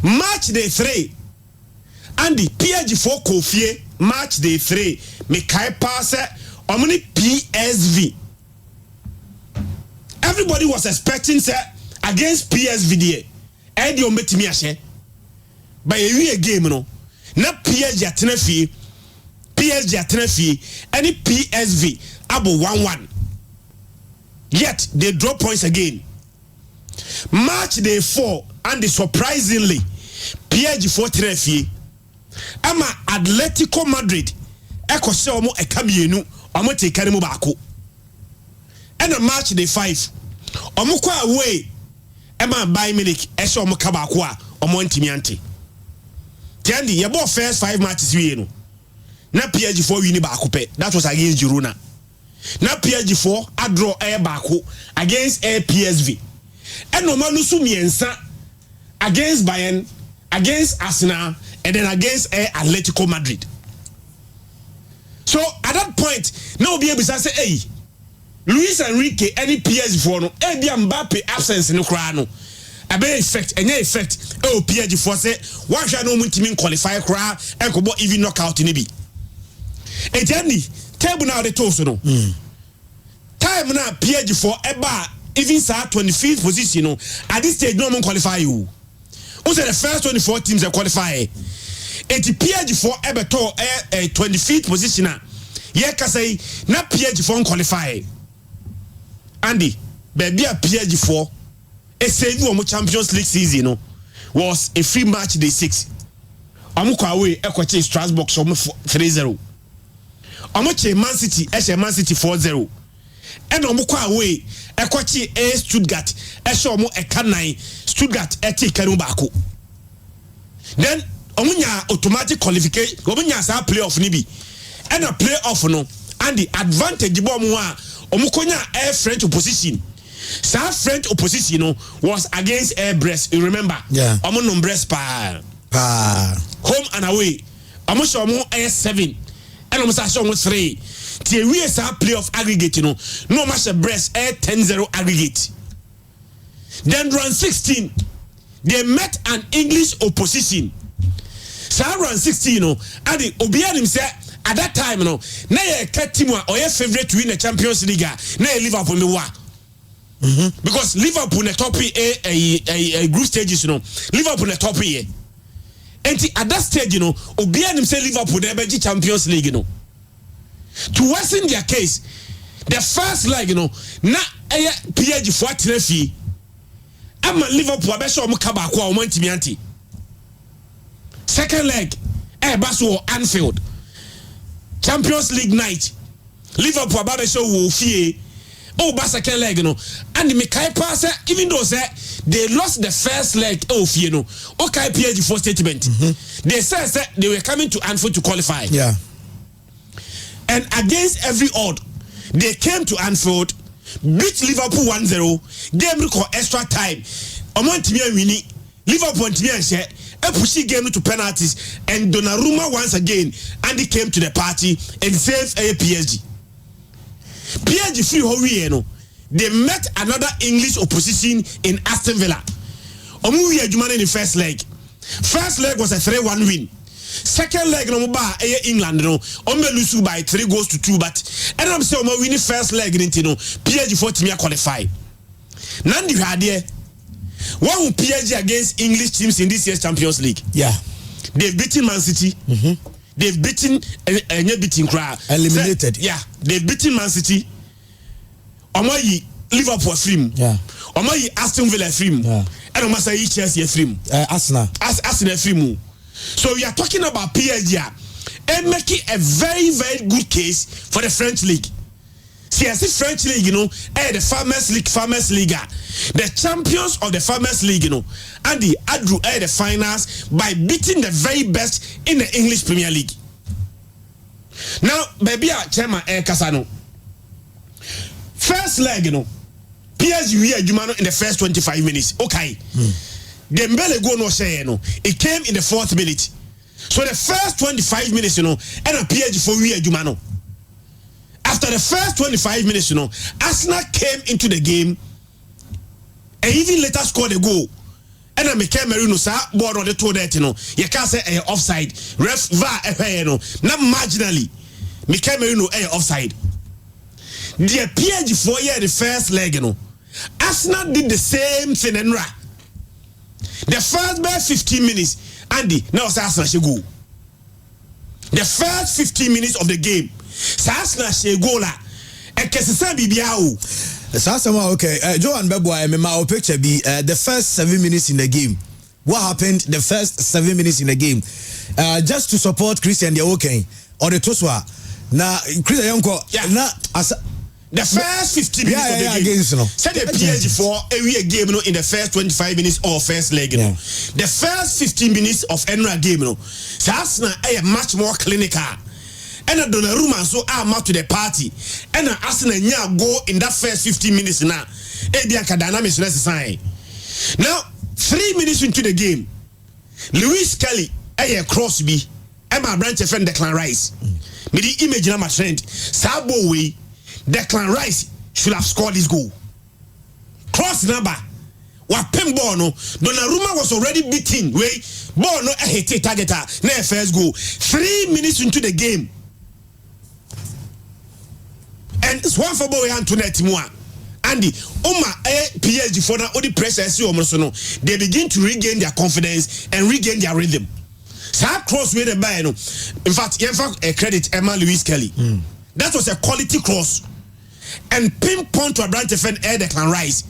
Match day 3. And the PSG for Kofie match day 3 me kai pass omni PSV. Everybody was expecting say against PSV there and the ometimi ahye by a game no na PSG atena fie any PSV abo 1-1 yet they draw points again. Match day 4 and surprisingly PSG for fie ama Atletico Madrid eko se omo ekamienu omo take mu baako and a match day 5 omo kwa away ema Bayern Munich ese omo ka baako a omo ntimiante tiandi ye ball first 5 matches we no na PSG 4 win baako pe that was against Girona na PSG 4 a draw baako against PSV and no man lusu miensa against Bayern, against Arsenal, and then against Atletico Madrid. So at that point, now be able to say, hey, Luis Enrique, any PSG for no, be Mbappe absence in Ukraine. A big effect, any effect, PSG for say, why shall no team qualify cry and go even knockout in the B. And tell me, table now the toast no. Time now PSG for eba even sa 25th position no. At this stage, no one qualify you. Who said the first 24 teams that qualify? And the PSG for Eberto 25th position. Yeah, can say na PSG for qualify. Andy, baby, a PSG for a save on Champions League season no was a free match day 6. Amuka away Equache Strasbourg so 3-0. Amuche Man City, Man City 4-0. And Amuka away Equache Stuttgart, Eshomo Ekanai, Stuttgart Eti Kanubako. Then Omunya automatic qualification, Omunya sa playoff nibi. And a playoff no, and the advantage bomwa Omukonya air French opposition. Sa French opposition no was against Brest. You remember? Yeah. Omunum Brest pa. Home and away. Omushomo air 7. And Omusashomo 3. The we sa playoff aggregate no match Brest air 10-0 aggregate. Then round 16, they met an English opposition. So round 16, and the Obianim said at that time, na ye team or your favorite to win the Champions League, na Liverpool me wa. Because Liverpool na top a group stages, Liverpool na top here. And at that stage, Obianim say Liverpool na be Champions League, To worsen their case, the first leg, na PSG for Trefi. I'm a Liverpool abesho mukaba kwa omontimianti. Second leg, baso Anfield. Champions League night. Liverpool abesho wo fie. Second leg and the Mekai pass even though they lost the first leg fie no. Okay PSG for statement. They said they were coming to Anfield to qualify. Yeah. And against every odd, they came to Anfield, beat Liverpool 1-0, game record extra time. Winning Liverpool and pushing game to penalties, and Donnarumma once again, and he came to the party and saved PSG. PSG free Hori, they met another English opposition in Aston Villa. Omu we in the first leg. First leg was a 3-1 win. Second leg no ba England no lose by 3-2, but and I'm saying we win first leg into no PSG for team qualify. Nandi had there one PSG against English teams in this year's Champions League. Yeah, they've beaten Man City. They've beaten eliminated. Yeah, they've beaten Man City. Omoyi Liverpool film. Yeah. Omoyi Aston Villa film. Yeah. And Omoyi Chelsea film. Arsenal. Arsenal film. So we are talking about PSG and making a very, very good case for the French league. See, as the French league, the Farmers League, the champions of the Farmers League, and the Adru the finals by beating the very best in the English Premier League. Now, baby, Chairman Kasano. First leg, PSG we are in the first 25 minutes. Okay. Dembele go no share it came in the 4th minute. So the first 25 minutes, and a PSG for we are after the first 25 minutes, Arsenal came into the game and even later scored a goal. And I make Merino sa board on the toe that you can't say offside. Ref VAR not marginally. Make Merino offside. The PSG for the first leg, Arsenal did the same thing and the first by 15 minutes, Andy, now Arsenal should go. The first 15 minutes of the game, Arsenal should go la. And Kesisa Bibiao. Okay, Joan Bebo, I remember picture be the first 7 minutes in the game. What happened the first 7 minutes in the game? Just to support Christian Diawoke or the Toswa. Now, Christian Yonko, yeah. The first 15 minutes of the game. Said the PSG for a game in the first 25 minutes or first leg. The first 15 minutes of Enra game. So Arsenal are much more clinical. And Donnarumma so are out to the party. And Arsenal go in that first 15 minutes now. Dynamics necessary. Now, 3 minutes into the game, Lewis Kelly a Crosby, Emma Branch friend Declan Rice. Me the image na my trend. Sabo way. Declan Rice should have scored this goal. Cross number. What pinball no. Donnarumma was already beaten. Way ball no hit target. Na first goal. 3 minutes into the game. And it's one for boy Antoinette Moa. Andy, PSG for now, all the pressure they begin to regain their confidence and regain their rhythm. So I cross with the buy. In fact, a credit Emma Lewis Kelly. That was a quality cross. And pinpoint to a branch of Declan Rice.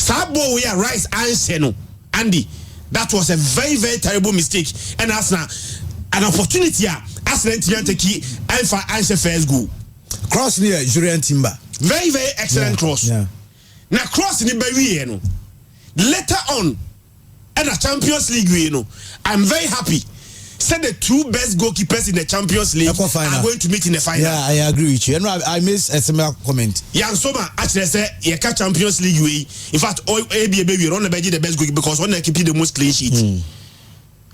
Sabo we are Rice and Andy. That was a very, very terrible mistake. And as now an opportunity Arsenal to take and for answer first goal. Cross near Julian Timber. Very, very excellent cross. Yeah. Now cross in the Berry, later on, and a Champions League, I'm very happy. Said the 2 best goalkeepers in the Champions League are going to meet in the final. Yeah, I agree with you. And I miss a similar comment. Jan Soma actually said, "You catch Champions League way. In fact, baby, run the best goalkeeper because one keep the most clean sheet."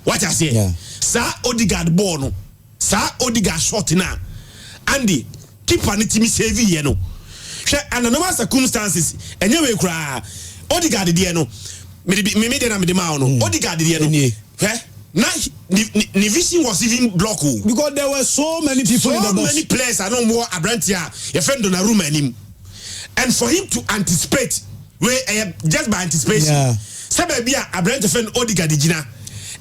What I say? Yeah. Sir Odegaard ball no. Sir Odegaard shot now. Andy, keep on it me save you and the normal circumstances. And you will cry. Odegaard the no. Me then I'm the man. Odegaard the no. Now, the vision was even blocked because there were so many people in the box. So many players are no more Abrantia, your friend Donnarumma and him. And for him to anticipate, just by anticipation, Sababia Abranta friend Odegaard Gina.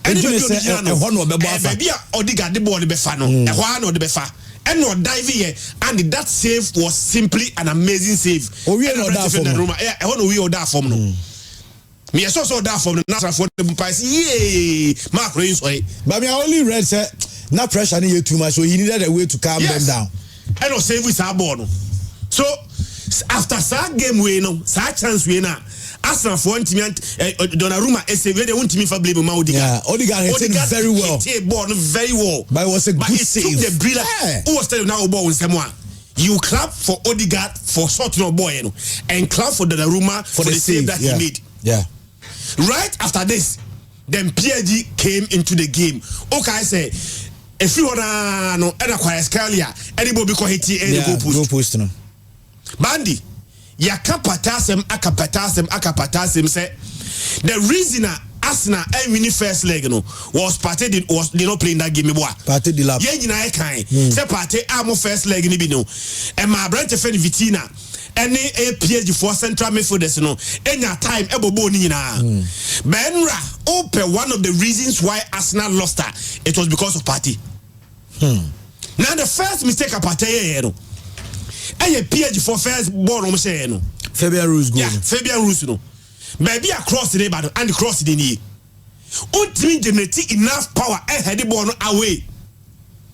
And maybe Odegaard the ball the Befano, a one or the Befa. And no dive here, and that save was simply an amazing save. Oh, we know that from the I want to we that from no. Me so that from the natural for the price. Yay, Mark Reigns. But I only read say not pressure you too much, so he needed a way to calm them down. And no save with our board. So after that game we that chance we now. Arsenal for one team Donnarumma SAV they want me for blame Odegaard. Yeah, Odegaard hit very well. Hit ball very well. But it was a good save. Took the briller. Who was telling now ball in someone. You clap for Odegaard for shorting a boy, and clap for Donnarumma for the save that he made. Yeah. Right after this, then PSG came into the game. Okay, I say, if you wanna no, and acquire Scalia, anybody because he any go post. No. Bandi, yaka patasem akapatasem say the reason Arsenal winning first leg was Partey did not play in that game. Partey the lap. Yeah, you know say Partey amo first leg ni bi no. And my brand defend Vitina. Any PSG for central midfielders any time ebobo ni na. Benra open one of the reasons why Arsenal lost her. It was because of Partey. Now the first mistake of Partey PSG for first ball Fabian Ruiz go. Yeah, Fabian Ruiz Baby across the neighborhood and cross the knee. Ultimate generate enough power and head the ball away.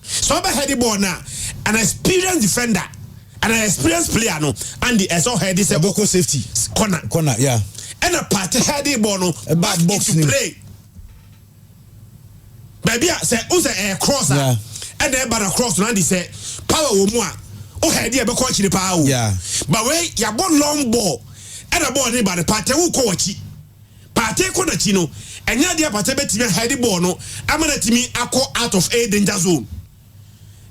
So I head the ball now. An experienced defender and an experienced player and the SO head is a Boko safety. Corner, yeah. And a party head the ball a bad box to play. Baby say who's a crosser and then but across and he said power more. Oh head the coach the power. Yeah. But wait, you ball long ball. And a ball by the party who coach Partey ko na chino enya dia Partey betimi head ball no amana timi akọ out of a danger zone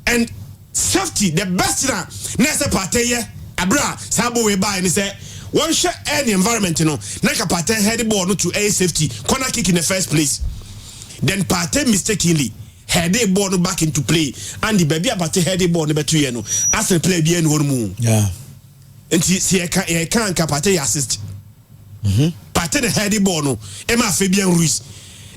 and safety the best na say Partey ye abra sabo we buy ni say one share any environment na ka Partey head ball no to a safety corner kick in the first place then Partey mistakenly head the ball no back into play and the baby Partey head the ball no betu ye no as a play bi en mu yeah. And see, I can't Partey assist. Partey the heady ball no. Emma Fabian Ruiz.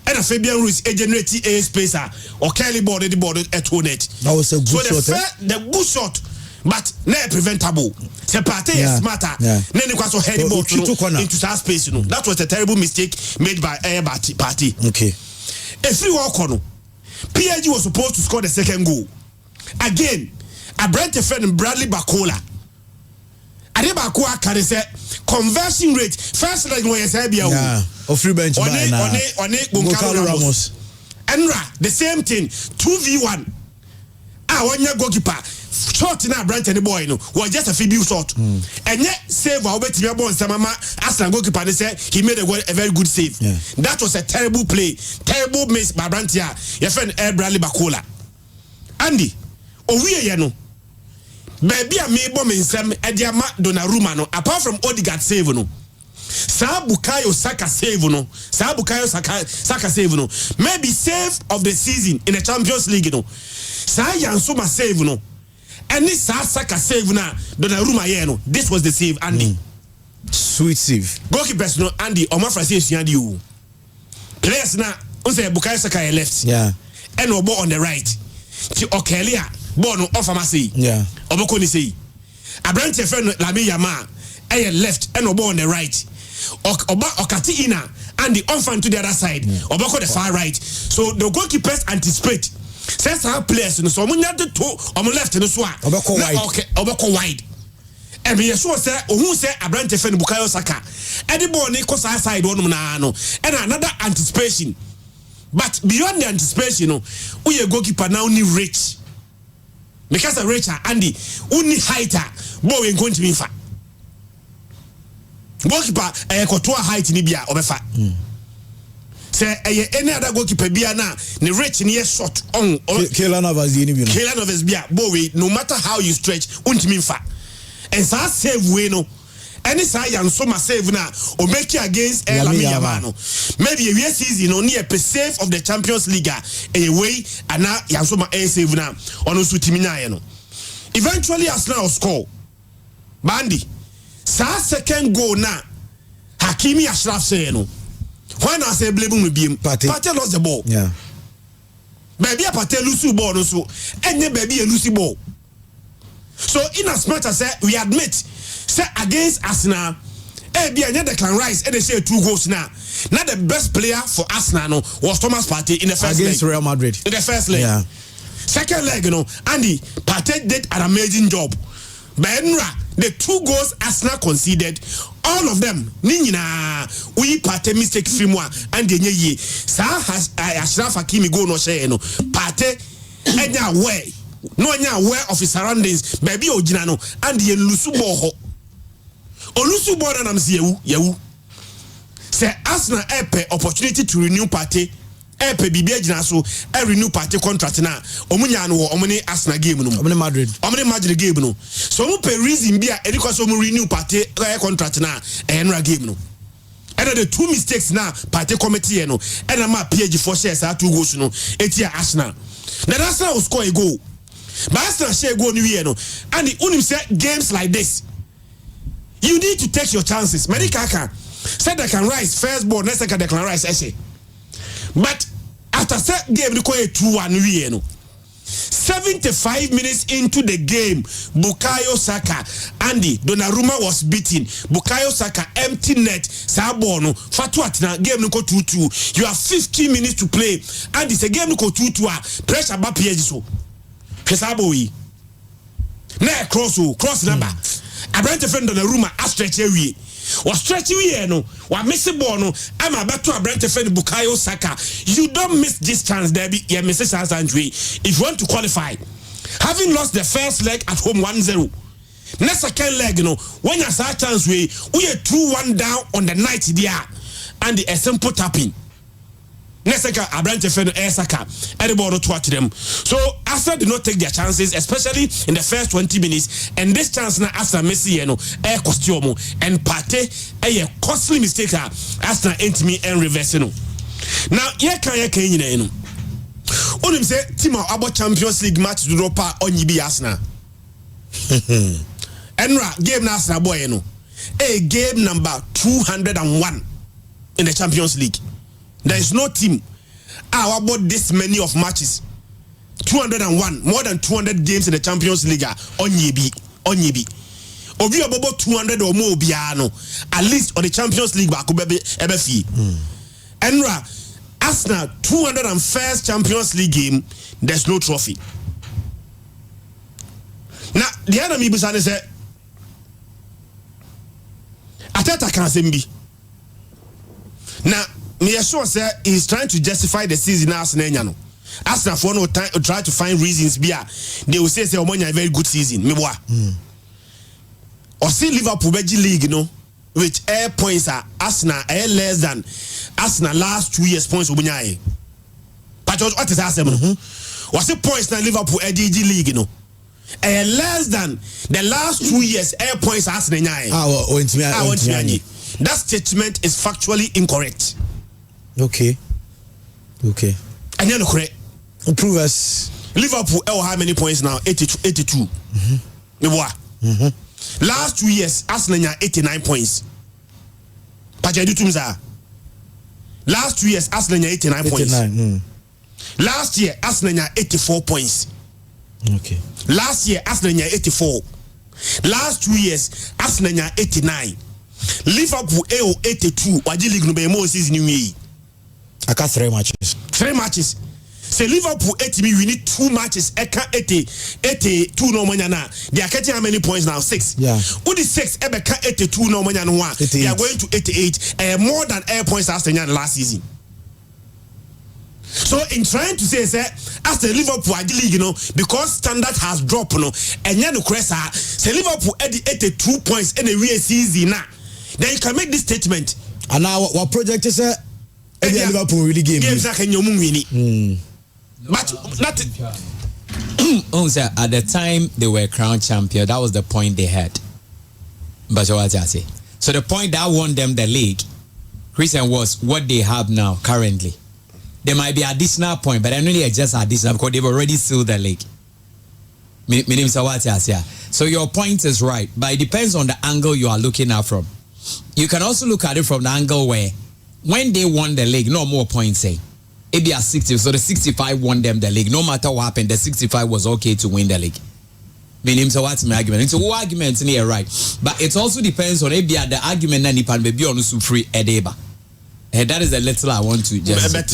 And a Fabian Ruiz a generate a spacer or Kelly ball the ball at home net. That was a good shot. So the good shot, but not preventable. So Partey is smarter. Then it was a heady ball into that space. That was a terrible mistake made by Partey. Okay. A free walk on. PSG was supposed to score the second goal. Again, a brand friend Bradley Bacola. Adebakwa can say conversion rate first leg when you say yeah or free bench on Gonzalo Ramos Enra the same thing 2v1 when your goalkeeper shot na branch any boy no was just a few shot and yet save our bet me born sama Arsenal goalkeeper they say he made a very good save. That was a terrible play, terrible miss by Brantia your friend Bradley Bacola Andy owie no baby a me bom nsem ediama Donnarumma no apart from Odegaard save no sa Bukayo Saka save no Saka save no maybe save of the season in the Champions League no sa Yansoma save no and this Saka save na Donnarumma ye no this was the save Andy sweet save goalkeepers no Andy Omafra say suandi o players na on say Bukayo Saka left and Obo on the right ti Okelia ball no off amasi oboko ni say abrante friend Lami Yama left and obo on the right oba okati ina and the on to the other side oboko the far right so the goalkeepers anticipate says our players no so munya de to on left no so oboko wide and me so say ohun say abrante friend Bukayo Saka the ball ni ko side one na no and another anticipation but beyond the anticipation we a goalkeeper now ni rich because a richer Andy only heighter boy ain't going to be fat goalkeeper kotoa height ni bia obefa say any other goalkeeper bia na ni rich ni shot on Keylor Navas ni bi no Keylor Navas bia boy no matter how you stretch untimi fa and sa save we no any sa Yansoma save na o make against Lami Yama no maybe a year season only a save of the Champions League away and now Yansoma save na ono so timi na no eventually Arsenal score Bandi sa second goal na Hakimi Ashraf say no when I say blame no biem Partey lost the ball baby Partey lose the ball no so any baby a lose the ball so in as much as we admit say against Arsenal be another Declan Rice they say 2 goals now the best player for Arsenal no was Thomas Partey in the first against leg Real Madrid in the first leg second leg Andy Partey did an amazing job Benra the 2 goals Arsenal conceded all of them ninyina we Partey mistake free one and the ye sa Ashraf Hakimi go no share no Partey enya way no enya aware of his surroundings baby ogina no and the lusu ball Olusu border nam si yewu say Arsenal opportunity to renew Partey bibi agina so renew party contract na omunya no omune Arsenal game no omune Madrid game no so omu pe reason bia ediko so omu renew party contract na enra game no and the two mistakes na party committee no and ma PSG for shares are 2 goals no etia Arsenal na Arsenal will score a goal but Arsenal share goal no we no and the unim say games like this you need to take your chances Medikaka said they can rise first ball next second they can rise essay but after that game they call it 2-1 we no 75 minutes into the game, Bukayo Saka, Andy Donnarumma was beaten. Bukayo Saka empty net. Sabono Fatuatna game no go 2-2. You have 15 minutes to play, and it's a game no go 2-2. Pressure about PSG so. Kesaboi. Na cross number. Abrante friend Donnarumma a stretch away. Was stretching here no wa miss ball no I'm about to Abrante friend Bukayo Saka. You don't miss this chance there be yeah miss chance and if you want to qualify having lost the first leg at home 1-0 next second leg no when you saw chance we are 2-1 down on the night there and a simple tapping next second Abrante friend Saka everybody to watch them so Arsenal did not take their chances especially in the first 20 minutes and this chance now after Messi no costume and Partey a costly mistake Arsenal entimi and reverse no now here can you know onim say team about Champions League match do drop onyi bi Arsenal enra game na Arsenal boy no game number 201 in the Champions League. There is no team about this many of matches 201 more than 200 games in the Champions League onyebi obi about 200 or more biano at least on the Champions League back ebefi enra Arsenal 201st Champions League game there's no trophy. Now the other me busane say Ateta can sembi now me sure say he's trying to justify the season Arsenal Arsenal for no time try to find reasons bia they will say Omonia a very good season me boa or see Liverpool Belgian league no which air points are Arsenal air less than Arsenal last 2 years points obunya but what is Arsenal was the points na Liverpool ADG league no air less than the last 2 years air points Arsenal that statement is factually incorrect. Okay. And you're correct. Prove us. Liverpool how many points now? 82. Last 2 years, Arsenal 89 points. But you do tumza. Last 2 years, Arsenal 89 points. Last year, Arsenal 84 points. Okay. Last year, Arsenal 84. Last 2 years, Arsenal 89. Liverpool 82. Waji league no be more season we. I got 3 matches. 3 matches. Say Liverpool 80 we need 2 matches. Eka 82 no manya na. They are getting how many points now? 6. Yeah. Who the 6 Ebeka 82 no manya no one. They are going to 88. More than air points as the last season. So in trying to say as the Liverpool league, you know, because standard has dropped, you know, and then the crest say Liverpool at the 82 points in the real season now. Then you can make this statement. And now what project is that? Liverpool really game. Games like in your but that at the time they were crowned champion, that was the point they had. But what I say. So the point that won them the league, Christian, was what they have now currently. There might be additional point, but I only just additional because they've already sealed the league. So your point is right, but it depends on the angle you are looking at from. You can also look at it from the angle where when they won the league, no more points say. It be a 60, so the 65 won them the league. No matter what happened, the 65 was okay to win the league. So what's my argument? It's all arguments in here, right? But it also depends on maybe the argument that Nipan be on free edeba. That is the little I want to just. But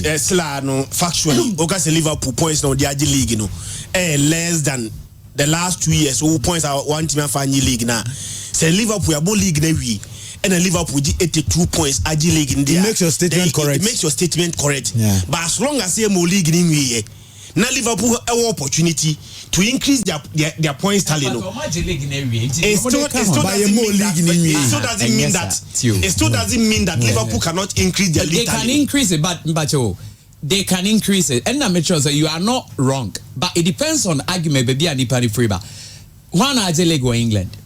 no, factually, okay, say Liverpool points now the league, you know, less than the last 2 years. Who points are one team for any league now? Say Liverpool are more league than we. And then Liverpool 82 points AG league in there. It makes your statement correct. It makes your statement correct. Yeah. But as long as they more league in we, now Liverpool have an opportunity to increase their points tally. It still doesn't mean that Liverpool cannot increase their league. They can increase it, but they can increase it. And I'm sure so you are not wrong, but it depends on argument. Baby, and the free bar. One league or England,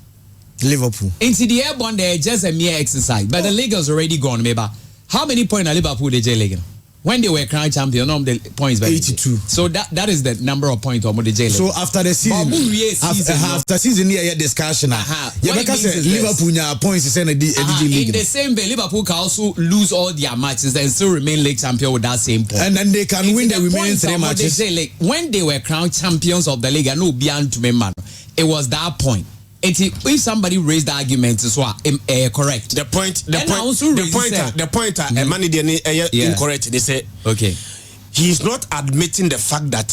Liverpool. Into the airborne, they're just a mere exercise, but the league has already gone. Maybe how many points are Liverpool the J League? When they were crowned champion, the points were 82. So that is the number of points on the J League. So after the season, after season here discussion, Liverpool points is in the league. In the same way, Liverpool can also lose all their matches and still remain league champion with that same point. And then they can win the remaining 3 matches. When they were crowned champions of the league, and no beyond to me, man, it was that point. If somebody raised the argument, is what correct. The point, incorrect. They say, okay, he is not admitting the fact that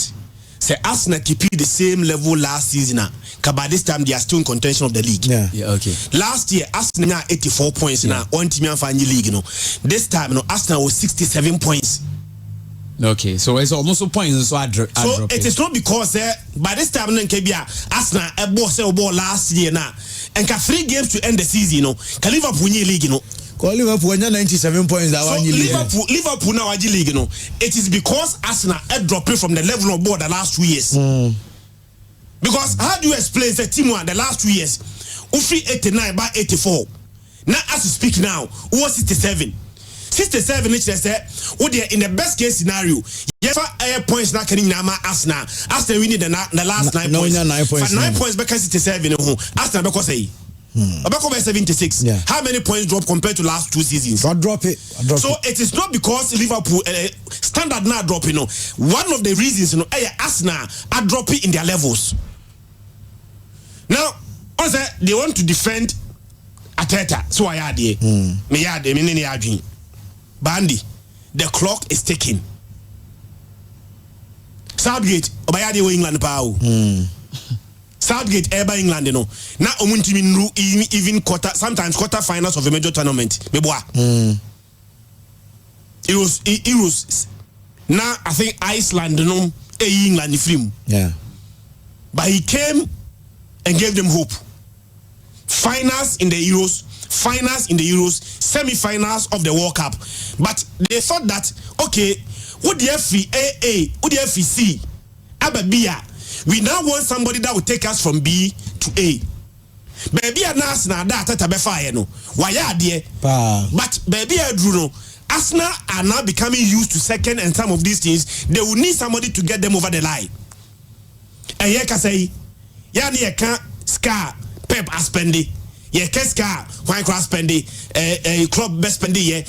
say Arsenal keep the same level last season. By this time they are still in contention of the league. Yeah, okay. Last year Arsenal had 84 points now on team and final league. This time Arsenal was 67 points. Okay, so it's almost a point. So it is not because by this time Arsenal a ball last year now and 3 games to end the season. Can Liverpool win league? Liverpool 97 points. Liverpool now league. It is because Arsenal are dropping from the level of ball the last 2 years. Because how do you explain the team the last 2 years? Ufi 89 by 84. Now as you speak now, who was 67? 67 which they say, in the best case scenario, points now can Arsenal. Arsenal winning the last 9 points. 9 points back 67. Arsenal because say. About 76. Yeah. How many points drop compared to last 2 seasons? I'll drop it. It is not because Liverpool standard now dropping. One of the reasons Arsenal are dropping in their levels. Now, also they want to defend Arteta. So I had me Bandy, the clock is ticking. Southgate, Obayade England power. Southgate, England, Now, even sometimes quarter-finals of a major tournament. It was now I think Iceland, England film. Yeah. But he came and gave them hope. Finals in the Euros, semi-finals of the World Cup. But they thought that, okay, what the FA, what the FEC, Ababia, we now want somebody that will take us from B to A. Baby Arsenal that why are there? But baby Bruno, Arsenal are now becoming used to second and some of these things. They will need somebody to get them over the line. And here can say, yani can scar Pep aspendi. Yeah, Keska, why cross spendi, a club best spendi,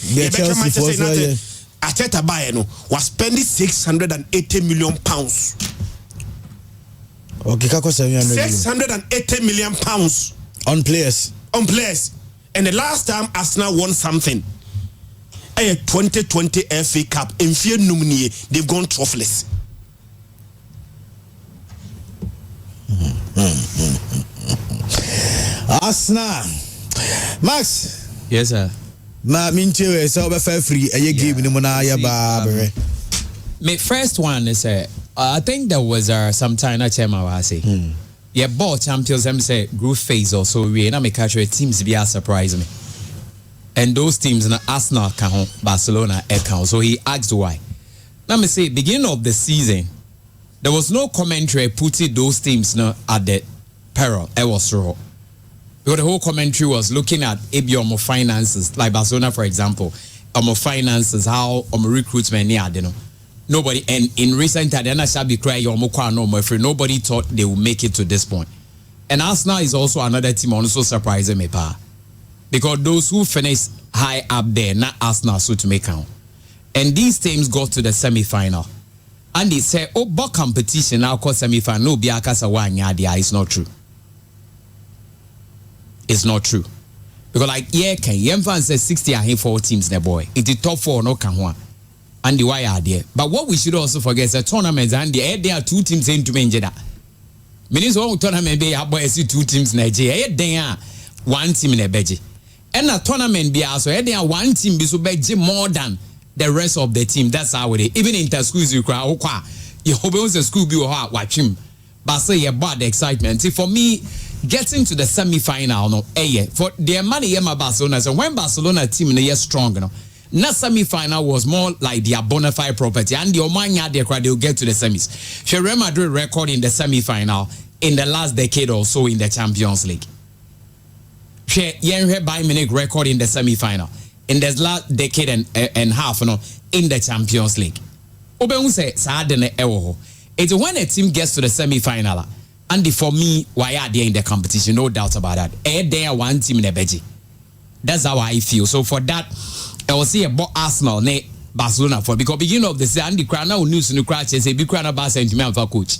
Arteta Bayern was spending £680 million. Okay, 680 million pounds on players. And the last time Arsenal won something, a 2020 FA Cup in fear nominee, they've gone trophyless. Arsenal, Max. Yes, sir. Ma minche so be free a game ni mo na ya ba bere. My first one is I think there was some time na chairman was say. Yeah, ball champions them say group phase or so we na me catch teams be a surprise me. And those teams na Arsenal can Barcelona account. So he asked why. Now me say beginning of the season there was no commentary putting those teams at the peril. It was raw. Because the whole commentary was looking at ABM finances, like Barcelona, for example, finances, how recruitment, nobody, and in recent times, nobody thought they would make it to this point. And Arsenal is also another team also surprising me, because those who finished high up there, not Arsenal, so to make count. And these teams got to the semi-final. And they say, but competition now cause semi-final, no, it's not true. It's not true. Because like Yemfan says 60 and 4 teams there boy. In the top 4 no can one. And the why are there. But what we should also forget is the tournaments and there are 2 teams in to manage that. Meaning one tournament be boy see 2 teams in Nigeria. There are 1 team in a beji. And a tournament be also there are 1 team be so beji more than the rest of the team. That's how it is. Even inter schools you cry you hope a school be watch him. But say about the excitement. See, for me, getting to the semi-final, for their money, Barcelona. So when Barcelona team is strong, Na semi-final was more like their bona fide property, and the Omanya they will get to the semis. Real Madrid record in the semi-final in the last decade or so in the Champions League. Bayern Munich record in the semi-final in the last decade and half, in the Champions League. It's when a team gets to the semi-final, and for me, why are they in the competition? No doubt about that. They are one team in the Beji. That's how I feel. So for that, I will see about Arsenal, Barcelona for because beginning of the season, the crowd now news in the crowd say big crowd about sentiment of coach.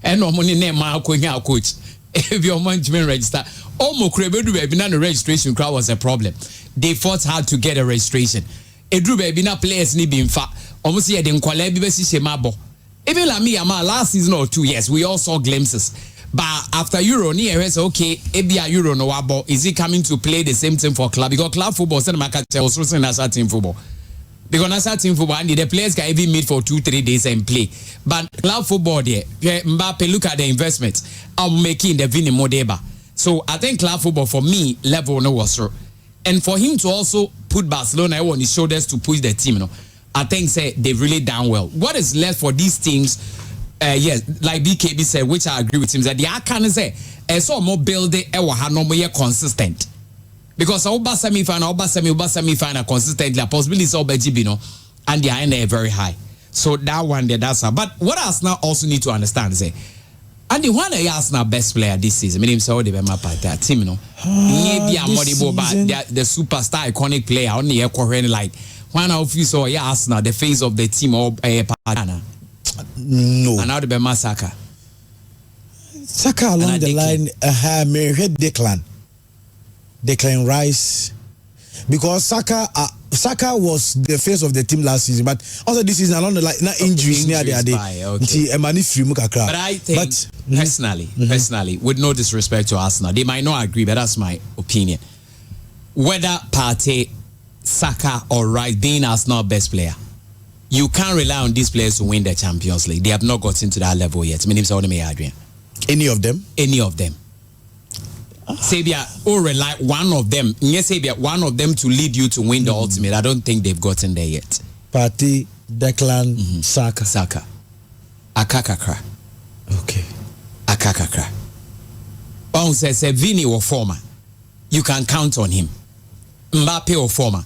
And no money name my coach. If your management register, almost created baby now the registration crowd was a problem. They fought hard to get a registration. A drew baby now players need be in fact almost here then quality be mabo. Even like me, last season or 2 years, we all saw glimpses. But after Euro, okay, ABA Euro no wabo, is he coming to play the same team for club? Because club football, also national team football. Because national team football, and the players can even meet for 2-3 days and play. But club football, there, Mbappe, look at the investment. I'm making the Vini Modeba. So I think club football for me level no was sure. And for him to also put Barcelona on his shoulders to push the team, I think they've really done well. What is left for these teams? Yes, like BKB said, which I agree with him, that the can say so more building no more consistent. Because Oba semi-final consistently, possibilities of Bejibino, and they are in there very high. So that one there, that's but what Arsenal also need to understand is and the one Arsenal best player this season, meaning so they be my part that team, maybe I'm the superstar iconic player on the equal like one of you saw Arsenal, the face of the team or partner. No. And now the Bema Saka. Saka along the line, may head Declan Rice, because Saka was the face of the team last season, but also this season along the line, not injuries near the day. But I think personally, with no disrespect to Arsenal, they might not agree, but that's my opinion. Whether Partey, Saka or Rice being Arsenal best player, you can't rely on these players to win the Champions League. They have not gotten to that level yet. Any of them? Any of them. Sabia or rely one of them. Yes, Sabia, one of them to lead you to win the ultimate. I don't think they've gotten there yet. Partey, Declan, Saka. Akakakra. Okay. Akakakra. On says Vini or former. You can count on him. Mbappe or former.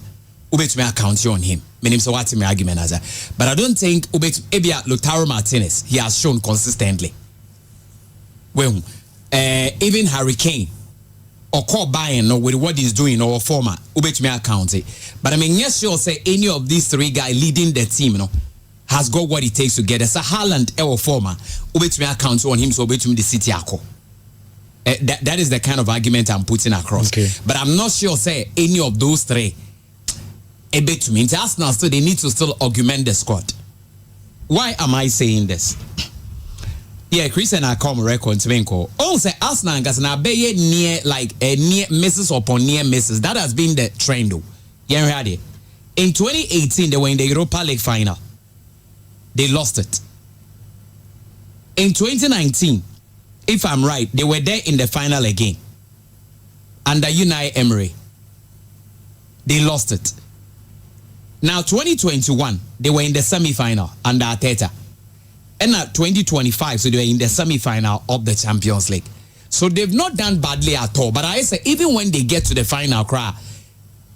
Ubet me count on him. Meaning so what's my argument as a. But I don't think Ubet Ebia Lautaro Martinez, he has shown consistently. Well, even Harry Kane or call Bayern with what he's doing or former Ubet me account it. But I mean, yes, sure say any of these three guys leading the team, has got what it takes to get us. So Haaland or former Ubet me account on him, so Ubet me the City Ako. That is the kind of argument I'm putting across. Okay. But I'm not sure say any of those three. A bit to me. Into Arsenal, so they need to still augment the squad. Why am I saying this? Yeah, Chris and I come record to me. Oh, say Arsenal and Gasana be near misses upon near misses. That has been the trend though. Yeah, heard it. In 2018, they were in the Europa League final. They lost it. In 2019, if I'm right, they were there in the final again. Under Unai Emery. They lost it. Now, 2021, they were in the semi-final under Arteta. And now 2025, so they were in the semi-final of the Champions League. So they've not done badly at all. But I say, even when they get to the final cry,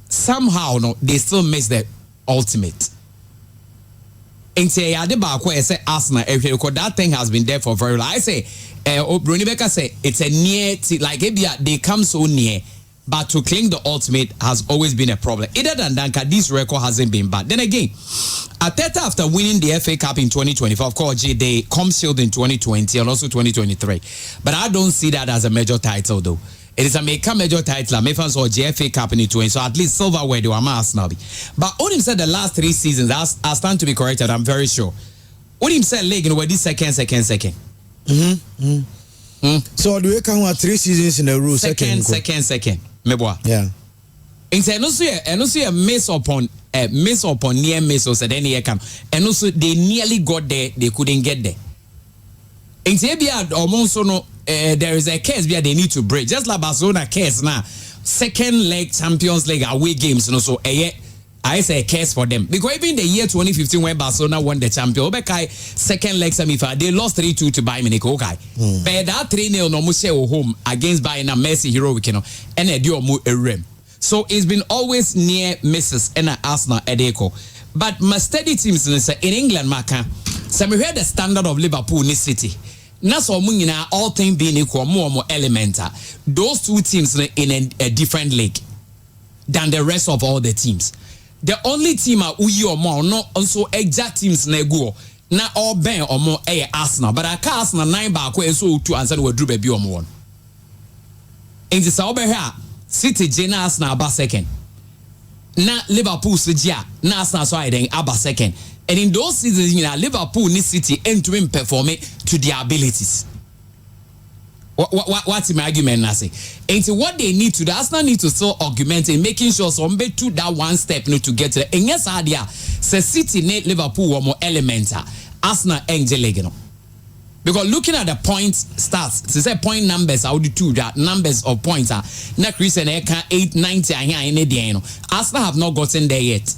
somehow they still miss the ultimate. And say, Arsenal, that thing has been there for very long. I say, Bruni Becker say, it's a near, like they come so near. But to claim the ultimate has always been a problem. Other than that, this record hasn't been bad. Then again, Arteta, after winning the FA Cup in 2024, of course, they come shield in 2020 and also 2023. But I don't see that as a major title, though. It is a major title. Mayfans or GFA Cup in 2020, so at least silverware they were Arsenal. But Odim said the last 3 seasons, I stand to be corrected, I'm very sure. Odim said league, were this second. So do we count 3 seasons in a row? Second. Yeah. And also a miss upon near miss or said any year come. And also they nearly got there, they couldn't get there. And there is a case where they need to break. Just like Barcelona case now. Second leg Champions League away games, so I say a case for them because even the year 2015 when Barcelona won the champion, Obekai second leg semi-final, they lost 3-2 to Bayern Munich. Okay, but that 3-0 no must home against Bayern and Messi heroic, and a deal mu a rem. So it's been always near misses and Arsenal Edeko. But my steady teams in England, Maka, so we heard the standard of Liverpool in this city. Na so munyina all things being equal, more elementa. Those two teams in a different league than the rest of all the teams. The only team uyi or more no also exact teams na go na all ben or more Arsenal, but I can't Arsenal 9 back where so 2 and we drew baby or more. In the South here, City Jena Arsenal about second. Na Liverpool Sijia na Arsenal so I then about second. And in those seasons, Liverpool need City end to end perform it to their abilities. What's my argument, Nasi? And so what they need to do, Arsenal need to still augment in making sure somebody to that one step to get to it. And yes, idea, say City need Liverpool one more elemental. Arsenal angel. Because looking at the points stats, to say point numbers, I would do that numbers of points are next recent 890 and Arsenal have not gotten there yet.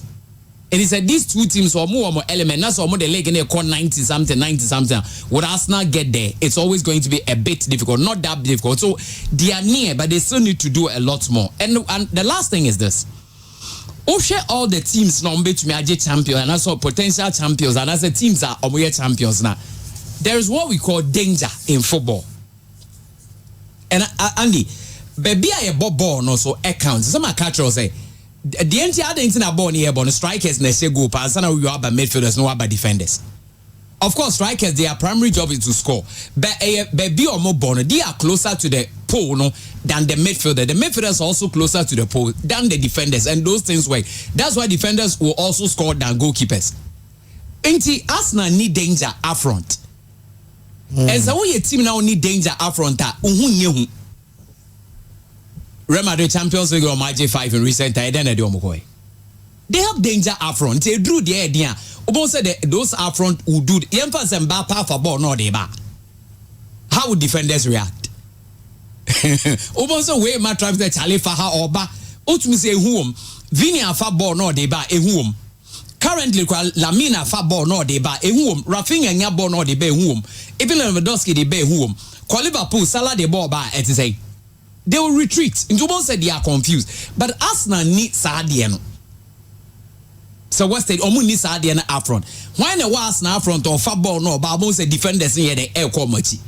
And he said these two teams are more element. That's more the leg in a 90 something. Would Arsenal get there? It's always going to be a bit difficult, not that difficult. So they are near, but they still need to do a lot more. And the last thing is this: share all the teams now to me as champion and also potential champions, and as the teams are champions now. There is what we call danger in football. And Andy, baby, I ball no so accounts. Some catch say. The entire thing about here, but strikers na say go pass, and we are by midfielders, no about defenders. Of course, strikers their primary job is to score, but be or more born, they are closer to the pole no than the midfielder. The midfielders are also closer to the pole than the defenders, and those things work. That's why defenders will also score than goalkeepers. Ain't Arsenal need danger up front, and so when your team now need danger up front, Real Madrid Champions League or J5 in recent time, they have danger up front. They drew the idea. Obo said those up front who do the emphasis and bar for ball no they bar. How would defenders react? Obo said way my tribes that Charlie Faha or ba. Otu say whom Vinia fa ball no they bar a whom. Currently Lamina fa ball no they bar a whom. Rafinha nya ball no they be whom. Even Lewandowski they be whom. Liverpool Salah the ball bar at say. They will retreat. Njobo said they are confused. But Arsenal need Sadiano. So what's the Omu need Sadiano up front? Why no Arsenal up front or football no Babo said defenders in the air committee.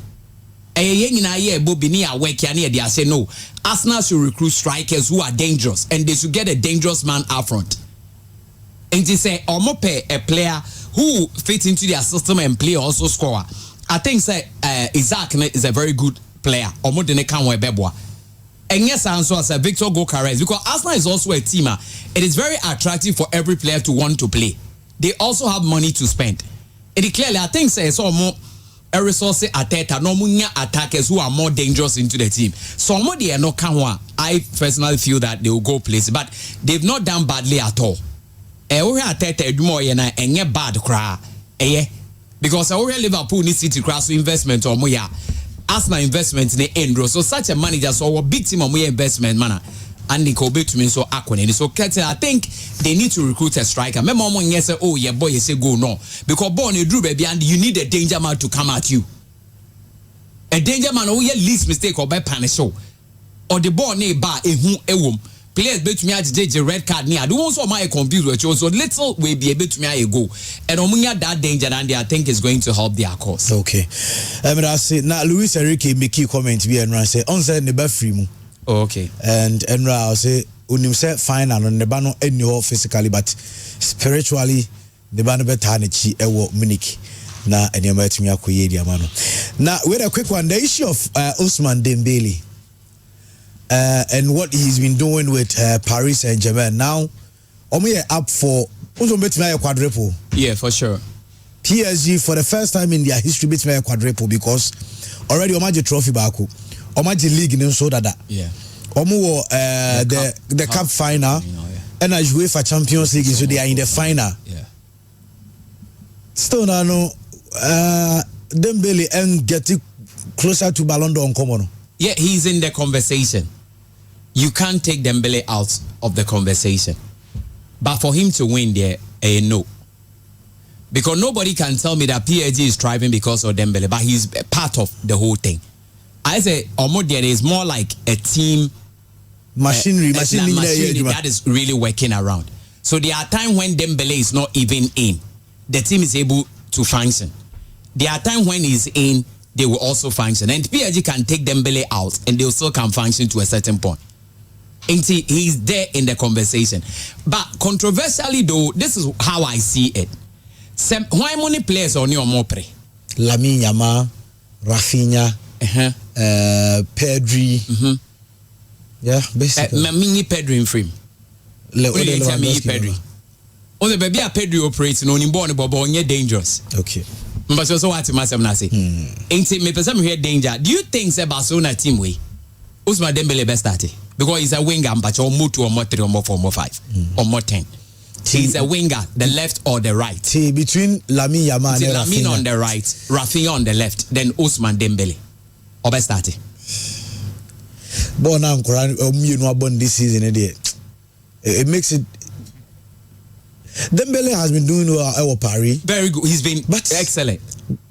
Na ye Bobini are working near they say no. Arsenal should recruit strikers who are dangerous and they should get a dangerous man up front. And they say Omo pay a player who fits into their system and play also score. I think say Isaac is a very good player. Omo dene kan we beboa. And yes, answer as a Victor Gokares because Arsenal is also a team. It is very attractive for every player to want to play. They also have money to spend. It clearly, I think, says so more a resource ateta no munya attackers who are more dangerous into the team. So more they are not kanwa. I personally feel that they will go places, but they've not done badly at all. Ateta edumo yena enye bad cry. Because Liverpool needs City cross investment or more. Arsenal investment in the end, so such a manager so a big team of investment manner and they go back to me so aqua. So I think they need to recruit a striker. My mom yes say oh yeah boy you say go no because born a drew baby and you need a danger man to come at you. A danger man oh yeah least mistake or by punish or the ball ne bar a womb. Players bet me at the red card near. Do also my confused with you so little will be able to me a go. And omunya that danger and I think is going to help their cause. Okay. I say now Luis Enrique make key comment be and say on say never free mu. Okay. And Enra say unim say fine and never no any physically but spiritually never no better than chi ewo Munich. Na enema etimi akoye dia mano. Now wait a quick one the issue of Ousmane Dembele. And what he's been doing with Paris Saint-Germain now, up for quadruple. Yeah, for sure. PSG for the first time in their history beat a quadruple because already Omaji trophy baku, Omaji league in so that. Yeah. The cup final, and as UEFA Champions League, so they are in the final. Yeah. Still now, Dembele and getting closer to Ballon d'Or common. Yeah, he's in the conversation. You can't take Dembele out of the conversation. But for him to win there, no. Because nobody can tell me that PSG is thriving because of Dembele, but he's part of the whole thing. I say, Omodia is more like a team machinery that is really working around. So there are times when Dembele is not even in, the team is able to function. There are times when he's in, they will also function. And PSG can take Dembele out and they still can function to a certain point. And he's there in the conversation. But controversially though, this is how I see it. Why many players on your more pre? Lamine Yamal, Rafinha, Pedri. Yeah, basically. Mini Pedri in frame. Pedri. On the baby Pedri operates no born bobo on dangerous. Okay. But also what I say. Ain't me person here danger. Do you think say Barcelona team way? Ousmane Dembele best started because he's a winger but or more 2 or more 3 or more 4 or more 5 or more 10. He's a winger, the left or the right. Between Lamine Yamal and Lamine on the right, Rafinha on the left, then Ousmane Dembele. Or best started. Born and you know about this season it makes it. Dembele has been doing well at Paris. Very good. He's been excellent.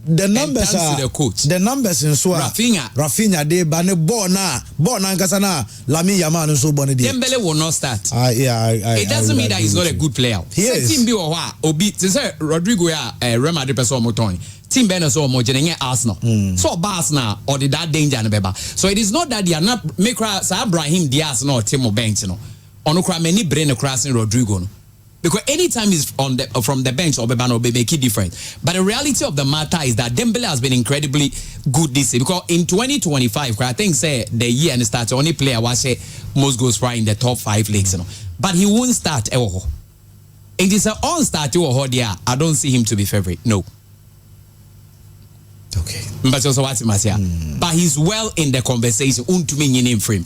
The numbers are the coach. The numbers in so Rafinha they bane born and kasana Lamine Yamal so born. Dembele will not start. It doesn't mean that he's not a good player. He is. Team Obi say Rodrigo Real Madrid person moton. Team Ben so mo jenenge Arsenal. So Arsenal or that danger no beba. So it is not that they are not make Ibrahim Diaz no team bench no. Ono kra many brain crossing Rodrigo no. Because anytime he's on from the bench or Bebano be make it different. But the reality of the matter is that Dembele has been incredibly good this year. Because in 2025, I think say the year and start only player was most goals for in the top 5 leagues, you know. But he won't start. It is an on-start there. I don't see him to be favorite. No. Okay. But also what's but he's well in the conversation. Name frame.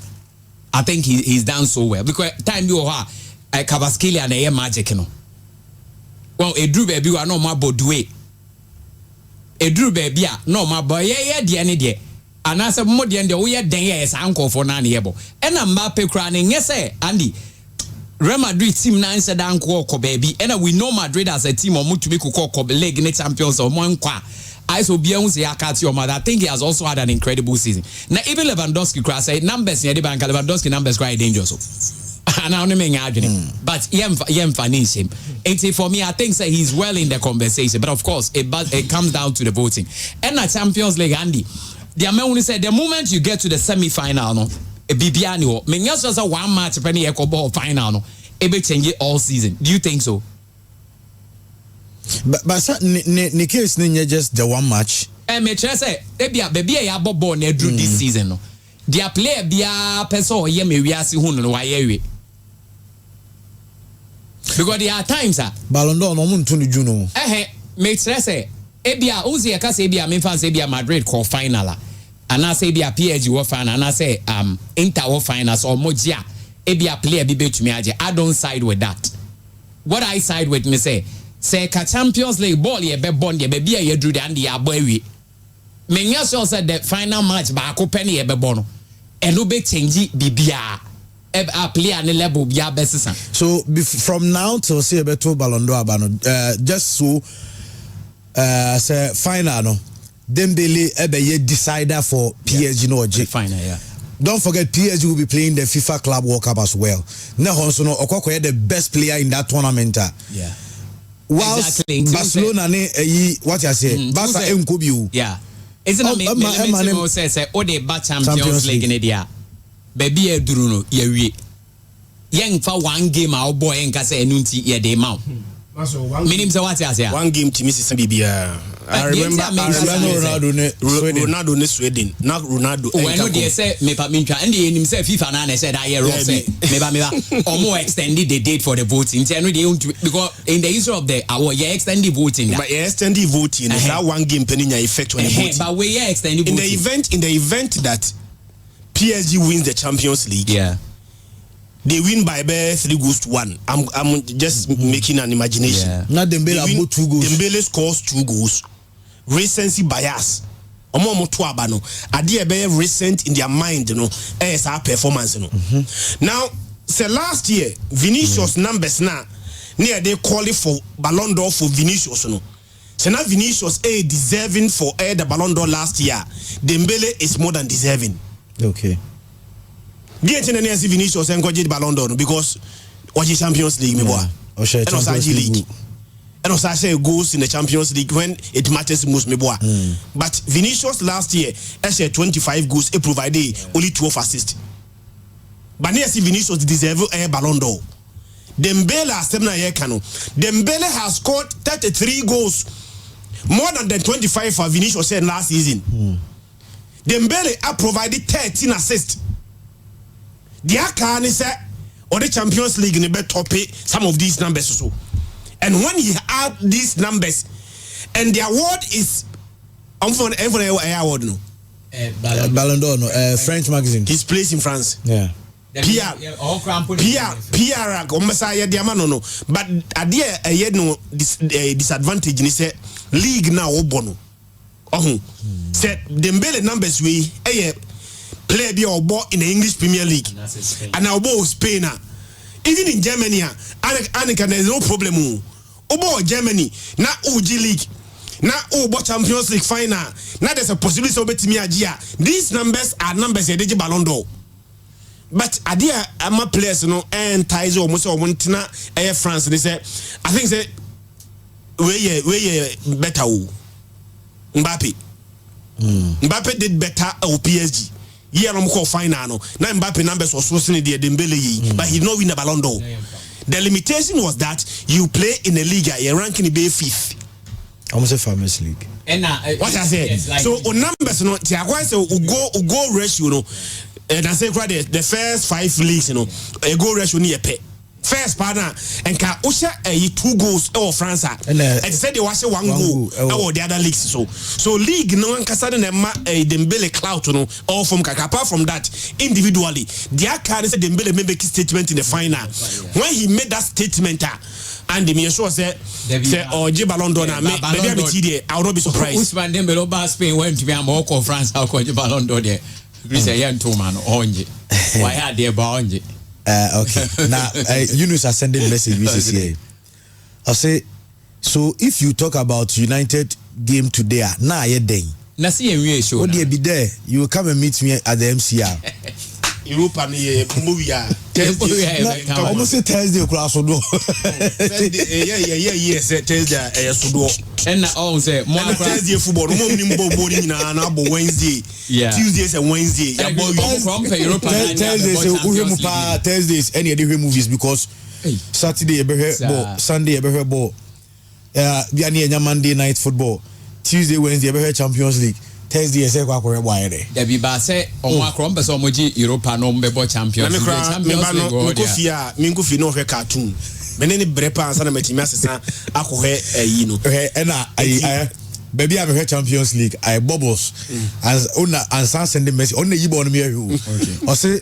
I think he's done so well. Because time you are Kvaratskhelia and a magic, you know. Well, a drew baby, I know my bodue. A drew baby, no, my boy, dear. And I said, more than the way is uncle for 9 years. And I'm Mbappe crying, yes, Andy. Real Madrid team 9 said uncle baby. And we know Madrid as a team or Mutubiku call leg in the champions or Monqua. I so beyond your mother. I think he has also had an incredible season. Now, even Lewandowski cry say numbers near the bank, Lewandowski numbers quite dangerous. And I only make argument, but yem finish him. And for me, I think that he's well in the conversation. But of course, it comes down to the voting. And the Champions League, Andy, the only said the moment you get to the semi-final, no, a Bibiani, me just was a 1 match penny echo ball final, no, it be change it all season. Do you think so? But Nicky is just the 1 match. And me say, baby, I bought ball near drew this season, no. Their player be a person or yemi we are see who no why. Because there are times Ballon d'Or no mun tunu juno. Make say ebia uzi aka say ebia me fan say ebia Madrid call final and I say ebia PSG wo final and I say Inter wo final so moja ebia player bi betumi age. I don't side with that. What I side with me say ka Champions League ball ye be bond ye be bia ye drew and ye aboawi. Me nya so say the final match ba ko penny ye be bono and no be change bibia. A player on the level be so from now till say beto Ballon d'Or just so say final no Dembele ye decider for PSG no final don't forget PSG will be playing the FIFA Club World Cup as well. Now also no Okokoye the best player in that tournament. Whilst exactly. Barcelona what you say Barca enkobiu isn't it me say o de ba Champions League in dia baby eduru no ye wie yen fa 1 game our boy en ka say enunti ye dey ma minim say what you say 1 game to Mrs. Bibia. I remember Ronaldo ne Sweden. Not Ronaldo. When no dey say me pa me twa and dey nim say FIFA na say that year say me ba or more extended the date for the voting. Because in the history of the our extended voting. But extended voting is that 1 game penny effect on the voting. But we extended in the event that PSG wins the Champions League. They win by 3 goals to 1. I'm just making an imagination. Not Dembele 2 goals. Dembele scores 2 goals. Recency bias. Omo to abano. Adi be recent in their mind, you know. As our performance, you know. Now, say last year, Vinicius numbers now. near they call it for Ballon d'Or for Vinicius no. So now Vinicius deserving for the Ballon d'Or last year. Dembele is more than deserving. Okay. The engineer see Vinicius and got the Ballon d'Or because what is Champions League me boy. And Champions League. And also I say goals in the Champions League when it matters most me boy. But Vinicius last year I 25 goals he provided only 12 assists. But near see Vinicius deserve a Ballon d'Or. Dembele Dembele has scored 33 goals, more than the 25 for Vinicius said last season. Dembele have provided 13 assists. The Akane said, or the Champions League in the top some of these numbers also. And when he add these numbers, and the award is award no. Ballon d'Or no, French magazine. His place in France. Yeah. PR, no. But idea no disadvantage ni say league now obono. Said Dembele numbers we play be obo in the English Premier League. And now obo Spain. Even in Germany, and there's no problem. Obo Germany, na OG League, na obo Champions League final. Now there's a possibility of betting me ajia. These numbers are numbers a Ballon d'Or. But idea ama players no and ties almost tina Air France they say I think say we better Mbappe. Mbappe did better at PSG. Yeah, I'm call final no. Now Mbappe numbers was so the Dembele but he not win the Ballon d'Or. The limitation was that you play in a league your ranking be 5th. Almost a famous league. And what I said. Yes, like so on numbers no go ratio no. And I say the first 5 leagues, a goal ratio near pay. First partner and can usher 2 goals or France and said they was 1 goal or the other leagues so league no one can suddenly Dembele clout no all from Kaka. Apart from that individually the Akane said Dembele made a statement in the final when he made that statement and the sure said or J Ballon d'Or maybe I will not be surprised. Usman Dembele over Spain went to be a more France how could Ballon d'Or there. Grisa yan two man onje. Why are they onje? Okay. Now Yunus has sending message here. I say so if you talk about United game today, now you're day. Na see we show. What be there? You will come and meet me at the MCR. European movie almost say Thursday class do. Yes, Thursday sudo. And all say more Thursday football mo morning na Wednesday. Tuesdays and Wednesday. Thursdays any other movies because Saturday ball, Sunday ball. We are near Monday night football. Tuesday, Wednesday Champions League. Thursday say kwa kore boy there. There be ba say omo akrom person omoji Europa no mbebo Champions League. Minkufi no hwe cartoon. Menene brepa ansa na matimi asesa akohwe yi no. Na baby I be Champions League. I bubbles. As ona ansa send the message. Ona yibo on me hu. Okay. O say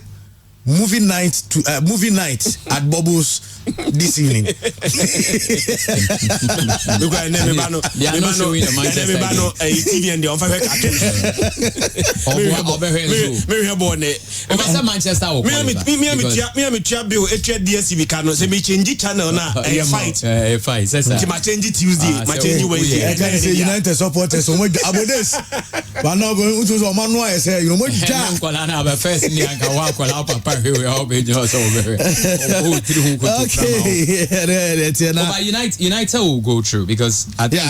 movie night at Bubbles this evening. Look at TV and the on fire cartoon. Manchester. Me bill DSTV cannot say me change channel na fight. Fight. My change Tuesday, my change Wednesday. I can say United supporters so much about this. But now going to so man I say you know much first ni anka wa kwa papa we all be just over. United will go through because I think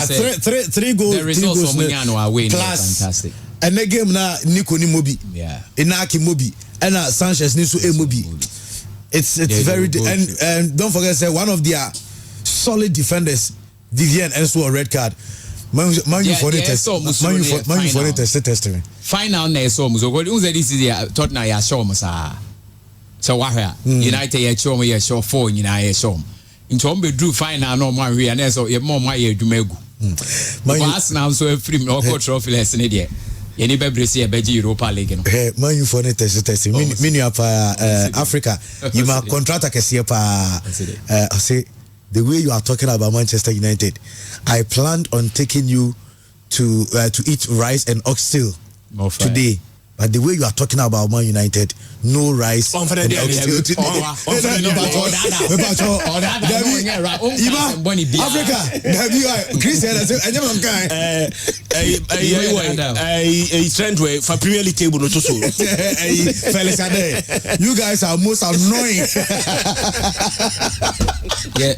three goals. The results from Miano are winning. Fantastic. And the game na Nico ni Mobi. Yeah. Inaki Mobi. And Sanchez ni so Mobi. It's very and don't forget say one of their solid defenders Vivian and so a red card. Man you for it testing. Final na so muzo go unze this is Tottenham ya show mo sa. So wahia United ya show mo ya show 4 nyina ya show. Into on be drew final no man we na so ye more my adwumegu. Arsenal so free me or trophyless ni de. Ye ni bebre se be Europa League no. Man you for it testing. Mini Africa you ma contract akese pa I say the way you are talking about Manchester United, I planned on taking you to eat rice and oxtail today But the way you are talking about Man United, no rice. Chris for Premier League table. You guys are most annoying. Yeah,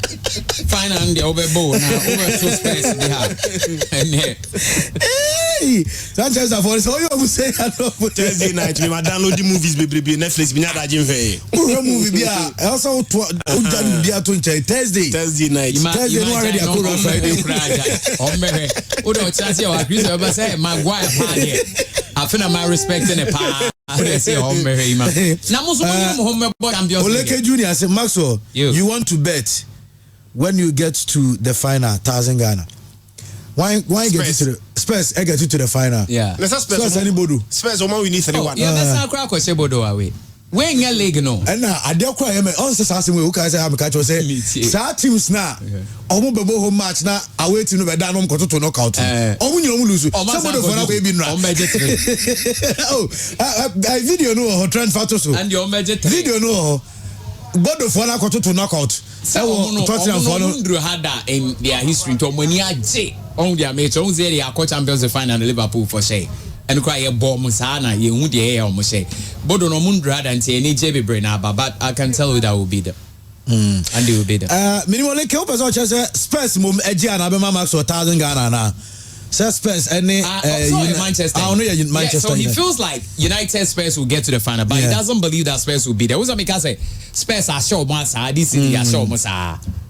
fine and the over bowl now over two space they have. Hey, Sanchez for so you will say hello. Thursday night we download the movies baby Netflix we not movie bia also Thursday night already Friday Chris say Maguire I my respecting a pa. Oleke Junior say Maxwell, you want to bet when you get to the final 1,000 Ghana. Why get you to the Spurs? I get you to the final. Yeah. Let's Spurs anybody. Spurs we need 3-1. Yeah, that's how crack was Bodo away. When your leg no. And now I don't cry. I'm on we who say I'm catch say. Sa teams now. Omo bebo home match now. Away to no be down home to knockout. Omo nyo lose. Somebody for na be na. Oh, I video no transfer to so. And your major video no. Bodo for na to knockout. Tottenham for no had in their history to money aje. On their match on they are co-champions the final Liverpool for say. And cry a bomb sana ye hu de almost say bodo no mundra and say any JB brain but I can tell you that will be them and they will be them minimum like help us out Spurs mum edge and abema max 1,000 Ghana na Spurs any Manchester so he feels like United Spurs will get to the final but he doesn't believe that Spurs will be there. What's because say Spurs are sure once this city are sure once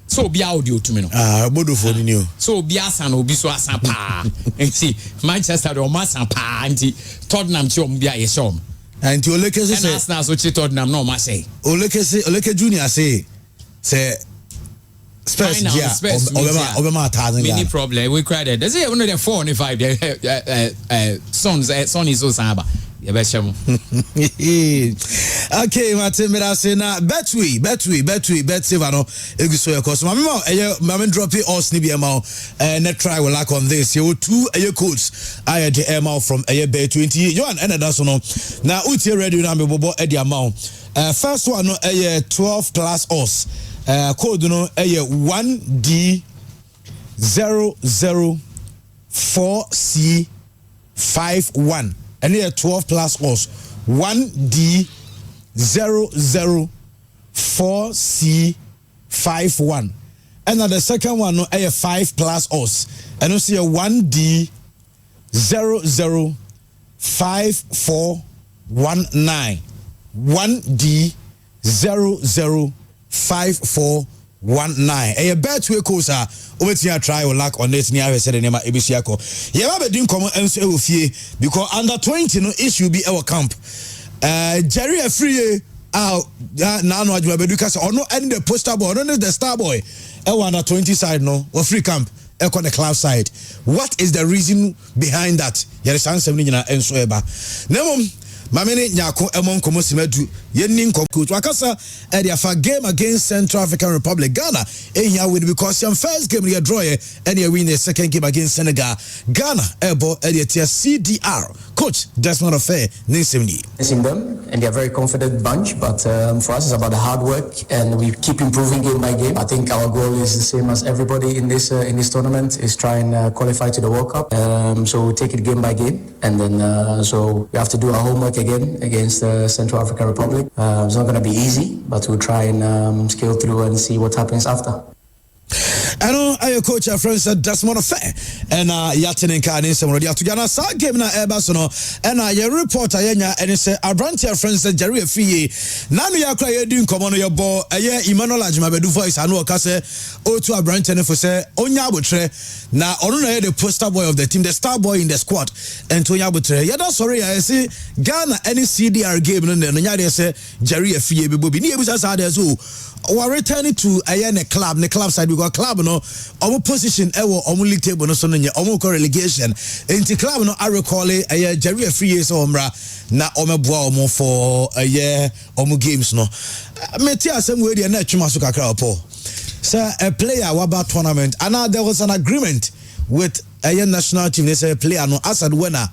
so be audio to me no bodo for new so be asan obi so asan pa enti Manchester do masan pa enti Tottenham chom bia ye shom enti Oleke say Arsenal so chi Tottenham no ma say Oleke Junior say Spurs yeah obema 1,000 many problem we cried that say one of the 4 and 5 son is so samba. Okay, Martin, I say now bet save no eguso your cost. Mama drop it all snippy amount net try will lack on this. You 2 codes I had the amount from bet 20. You and that's no. Now uti ready now me bobo the amount. First one no 12 class os. Code no 1D004C51. And here 12 plus us 1D004C51. And then the second one no 5 plus us. And you see a 1D00541 1D00541. A bet we kosa over try or lack on this near said name Ebisiako. Yeah, but didn't come and say because under 20 no issue be our camp. Jerry a free now no because or no any the poster boy, no the star boy. Under 20 side no or free camp. On the club side. What is the reason behind that? There is answer in and so eba. Nemom Mamene Nyako Emon Komosimedu Yenin Koku Wakasa Edia for game against Central African Republic Ghana here with because your first game you draw and you win the second game against Senegal Ghana Ebo Edia CDR coach Desmond Affair Nisimni missing them and they are very confident bunch but for us it's about the hard work and we keep improving game by game. I think our goal is the same as everybody in this tournament is try and qualify to the World Cup so we take it game by game and then so we have to do our homework again against Central African Republic. It's not going to be easy, but we'll try and scale through and see what happens after. I know I coach our friends that Desmond Affair and Yatin and Kane some already to Ghana sa game na Ebasono and your reporter yenya and say Abrantia friends that Jerry Fie nanu ya kra ye din komo no your ball Emmanuel Ajimabedu voice anu oka say o to Abrantia for say onya abotre na onu na the poster boy of the team the star boy in the squad and Tonya abotre yeah that's sorry I say Ghana any CDR game no nya dey say Jerry Fie be bobi ni ebusa sa dey so we returning to the club side we got club no our position our league table no so no our relegation into club no I recall Jerry Free so omra na omeboa omo for omo games no meti asem we dey na twuma so kakra opo sir a player about tournament and now there was an agreement with a national team they say player no as a winner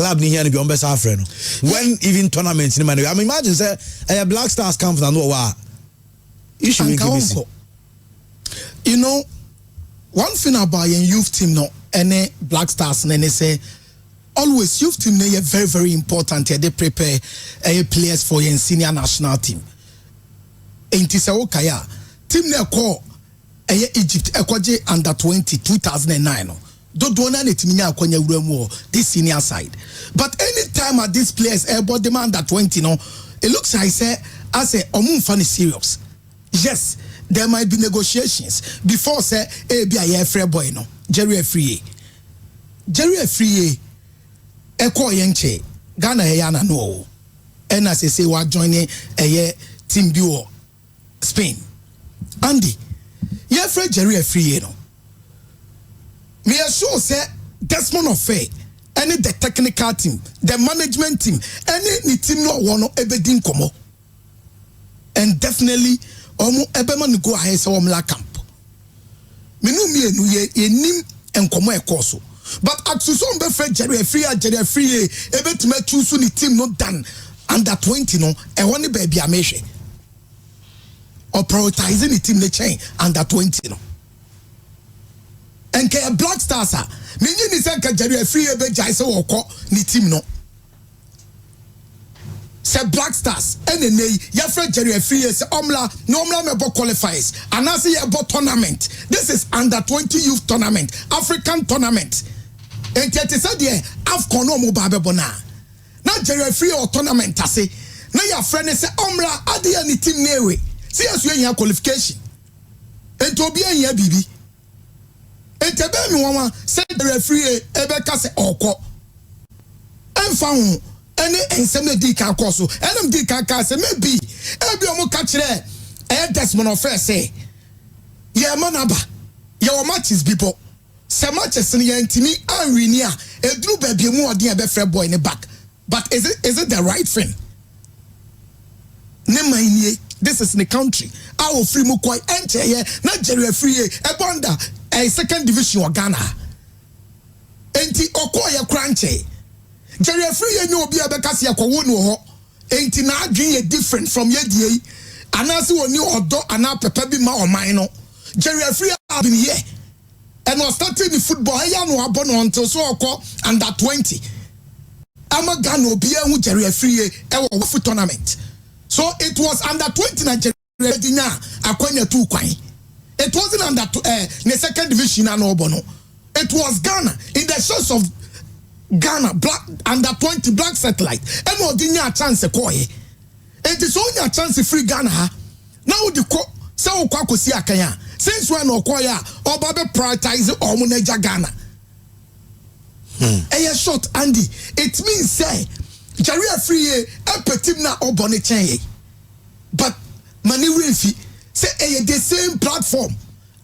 club ni here ni be on be sa friend when even tournaments ni man I mean imagine say Black Stars camp na no wa issue in KBC. You know, one thing about your youth team no any Black Stars and say always youth team they are very very important. They prepare players for your senior national team. Enti se okaya team na call Egypt ekwaje under 20 2009 no. Do na team nya akwanya wuramu this senior side. But anytime at these players about them under 20 no, it looks like say as a omun funny serious. Yes, there might be negotiations before say be a free boy no. Jerry Afriye eko yenche Ghana yana no. And as I say we joining a team bio Spain. Andy, yeah, Fred Jerry Afriye no. Me assure say Desmond Ofe, any the technical team, the management team, any team no one ebedin komo. And definitely omo ebeman go ahead say omla camp. Me no me enu ye nim enkomo ekoso. But at so be Fred Jerry Afriye ebetime choose ni team no done under 20 no e woni baby amehwe. Or prioritizing the team the chain under 20 no. And ke Black Stars me ni say ka Jerry Afriye be jai say woko ni team no. Say Black Stars ene ya Fred Jerry Afriye say omla me bo qualifiers and I say about tournament. This is under 20 youth tournament, African tournament. And yet say there AFCON no mo ba be bona. Na Jerry Afriye or tournament ase. Na ya friend say omla ade any team newe. See as you have qualification. And to be a bibi. And to be me one say the referee ebeka say oko. And found any enseme di kan koso. And di kan say maybe ebi omo ka kire Desmond Ofe say ye manaba ye o matches people. Say matches ni ntimi anwini a edru ba bi mu ode e be free boy in the back. But is it the right thing? Ne manie. This is in the country. Our free mukoi enter here. Nigeria free a bonda a second division of Ghana. Enti okoye crunchy. Nigeria free no be a bekasi akowonu ho. Enti na adwin different from yedie. Anasi woni odo ana pepe bi ma o man no. Nigeria free have been here. And was starting the football. Aya no abono until so oko under 20. Ama Ghana obi e hu Nigeria free e wo foot tournament. So it was under 20 Nigeria akwanya 2 kwan. It wasn't under the second division and Obono. It was Ghana in the source of Ghana black under 20 black satellite. And no dinya chance koye. It is only a chance free Ghana. Now the so kwa si akanya. Since when okoya obabe prioritize omuneja Ghana. A short Andy. It means say Jerry Afriye team na obone chen. But mani refi say the same platform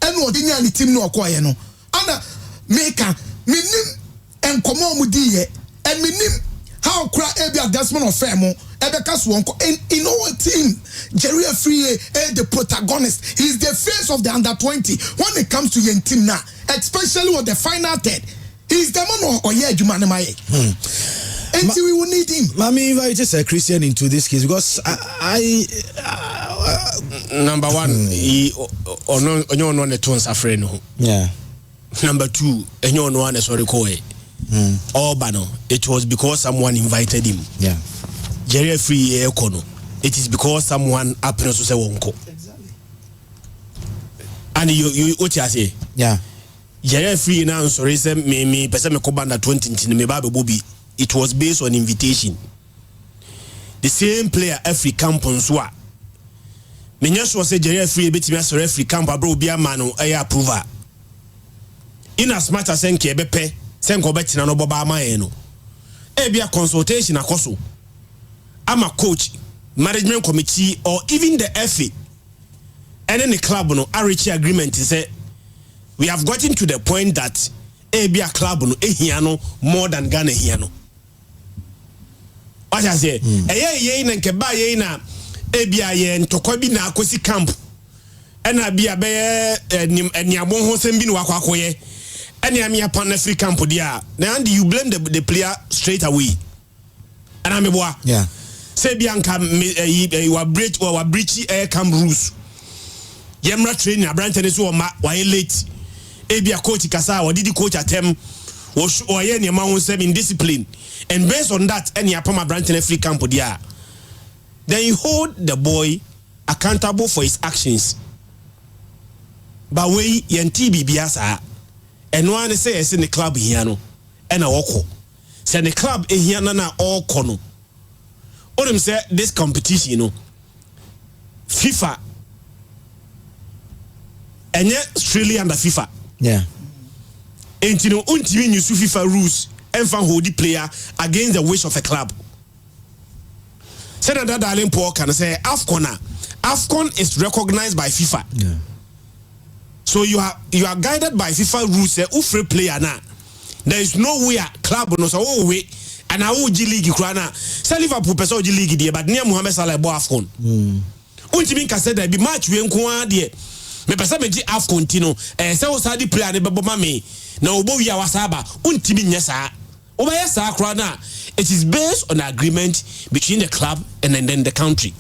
and what the team no acquire no. Ana meka minim enkomo mu di ye and minim how cry ebia Desmond Ofe mo ebeka so wonko in our team Jerry Afriye the protagonist. He's the face of the under 20 when it comes to your team now, especially with the final third. He's the man or yeah jumane maye. Until we will need him. Mami invite just a Christian into this case because I number one, he on one the tones afraid no. Yeah. Number two, on one sorry koe. Bano. It was because someone invited him. Yeah. Jerry free kono. It is because someone happened to say wonko. Exactly. And you what you say? Yeah. Jerry free now sorry say me person me ko under 20 me ba be bobi. It was based on invitation. The same player every camp on swa. Menyaso say Jerry free betimi asore every camp abro obi amano aye approval. In as much as enke bepe senko betina no boba amaye no. E bia consultation akoso. Ama coach, management committee or even the FA and then the club no reach agreement say we have gotten to the point that e bia club no ehiano more than Ghana ehiano. What I say, ye na nkeba ye na ebia ye ntokwa bi na akosi camp. Ena bia be niabon ho sem bi no akwakoye. any amia pan free camp dia now you blame the player straight away and I'm a yeah say bianca wa breach air camp rules yemra training abrante so ma why late ebia coach kasa or did coach atem or ye ne ma won say in discipline and based on that any apam abrante free camp dia then you hold the boy accountable for his actions but we yenti bibia sa and one say in the club here no and a woko say the club here na all kono them say this competition you know FIFA and yet Australia under FIFA yeah and you know until you FIFA rules and fan hold the player against the wish of a club. Say that darling Paul can say AFCON is recognized by FIFA. Yeah. So you are guided by FIFA rules. Say who free player now. There is no way a club no so way and a OG league krana. Say Liverpool person OG league there, but near Mohamed Salah bo AFCON. Untimi ka say there be match we nko there. Me person me gi AFCON tino. Say o sadi player ne bebo ma me. Na obo wi awasaba. Untimi nya sa. Oba sa krana. It is based on agreement between the club and then the country.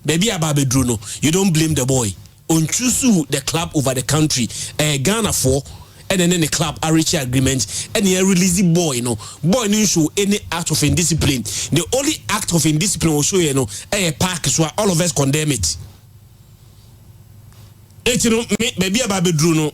Baby Ababe Druno, you don't blame the boy. On choose the club over the country. Ghana for and then the club are reach agreement and he release the boy, you know. Boy no show any act of indiscipline. The only act of indiscipline will show you know a park so all of us condemn it. You know, baby Ababe Druno,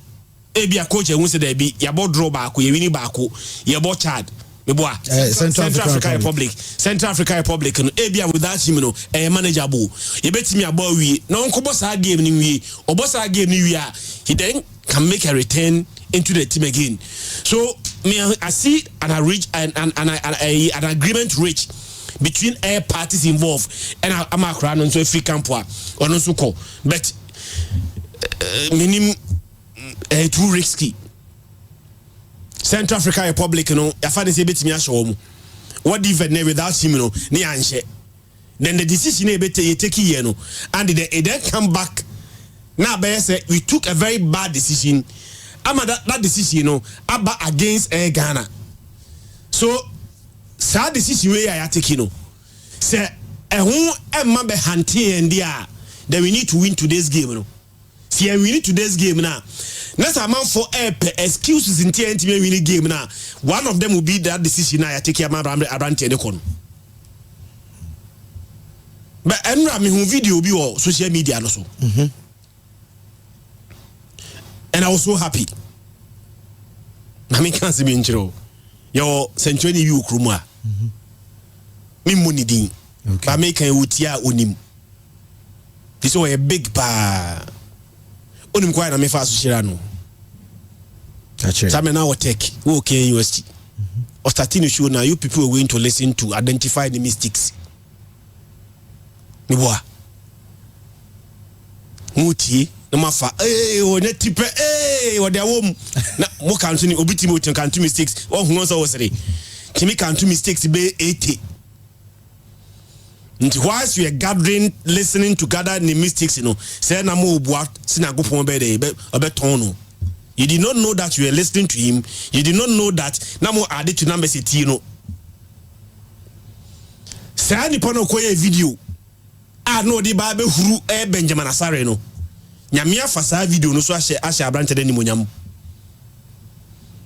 ebi a coach who say there be yabo draw back, you win back, yabo Chad. Central African Republic. Central African Republic no ebia without him no manageable. You bet me about we no nko boss game ni we or boss game ni we he then can make a return into the team again. So me I see and I reach an agreement reach between all parties involved and I'm a crown on so free camp or no so call but minimum too risky. Central African Republic, you know, I find it's a bit me a show. What even without him, you know, ni anshe. Then the decision you take here, you know, and they then come back. Now, say we took a very bad decision. That decision, you know, about against Ghana. So, sad decision where I take, you know, say, who am I hunting and there? Then we need to win today's game, you know. See, we need today's game now. Next amount for excuses in TNT winning game now. One of them will be that decision I take care of around the but I mean video be on social media also. And I was so happy. I mean can't see me in your century you kruma. Me money din. But make a utia unim. This was a big pa. Onim kwa na me fa so shirano. Some now take okay university. Or starting to show now you people are going to listen to identify the mistakes. Me boa. Muti no mafa o ne tipe o de wom na mo kan so ni obiti mo kan two mistakes o hu so wosere. Kimi kan two mistakes be 80. Whilst we are gathering, listening to gather the mistakes, you know, say na mo boat, sinago be tono. You did not know that you were listening to him. You did not know that na mo added to number city, you know. Say ni pono koye video. No di ba be huru Benjamin Asare no. Nyamia fasa video no so ashe abrante de ni monyam.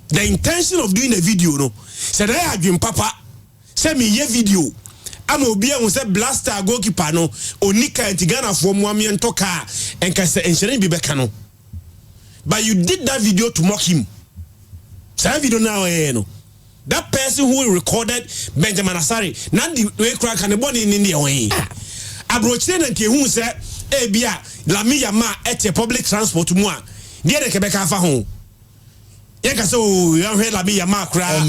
The intention of doing a video no. Say that adwin papa. Say me ye video. I'm obi an say blaster goalkeeper no onika antigana for muami entoka enka say enhyere bi beka no but you did that video to mock him. Say video now no that person who recorded Benjamin Asare na the way crack and body in the way abrochire na nke hu say e bia Lami Yama ete public transport mu a de de kebeka fa ho yeka so you la be Yama kra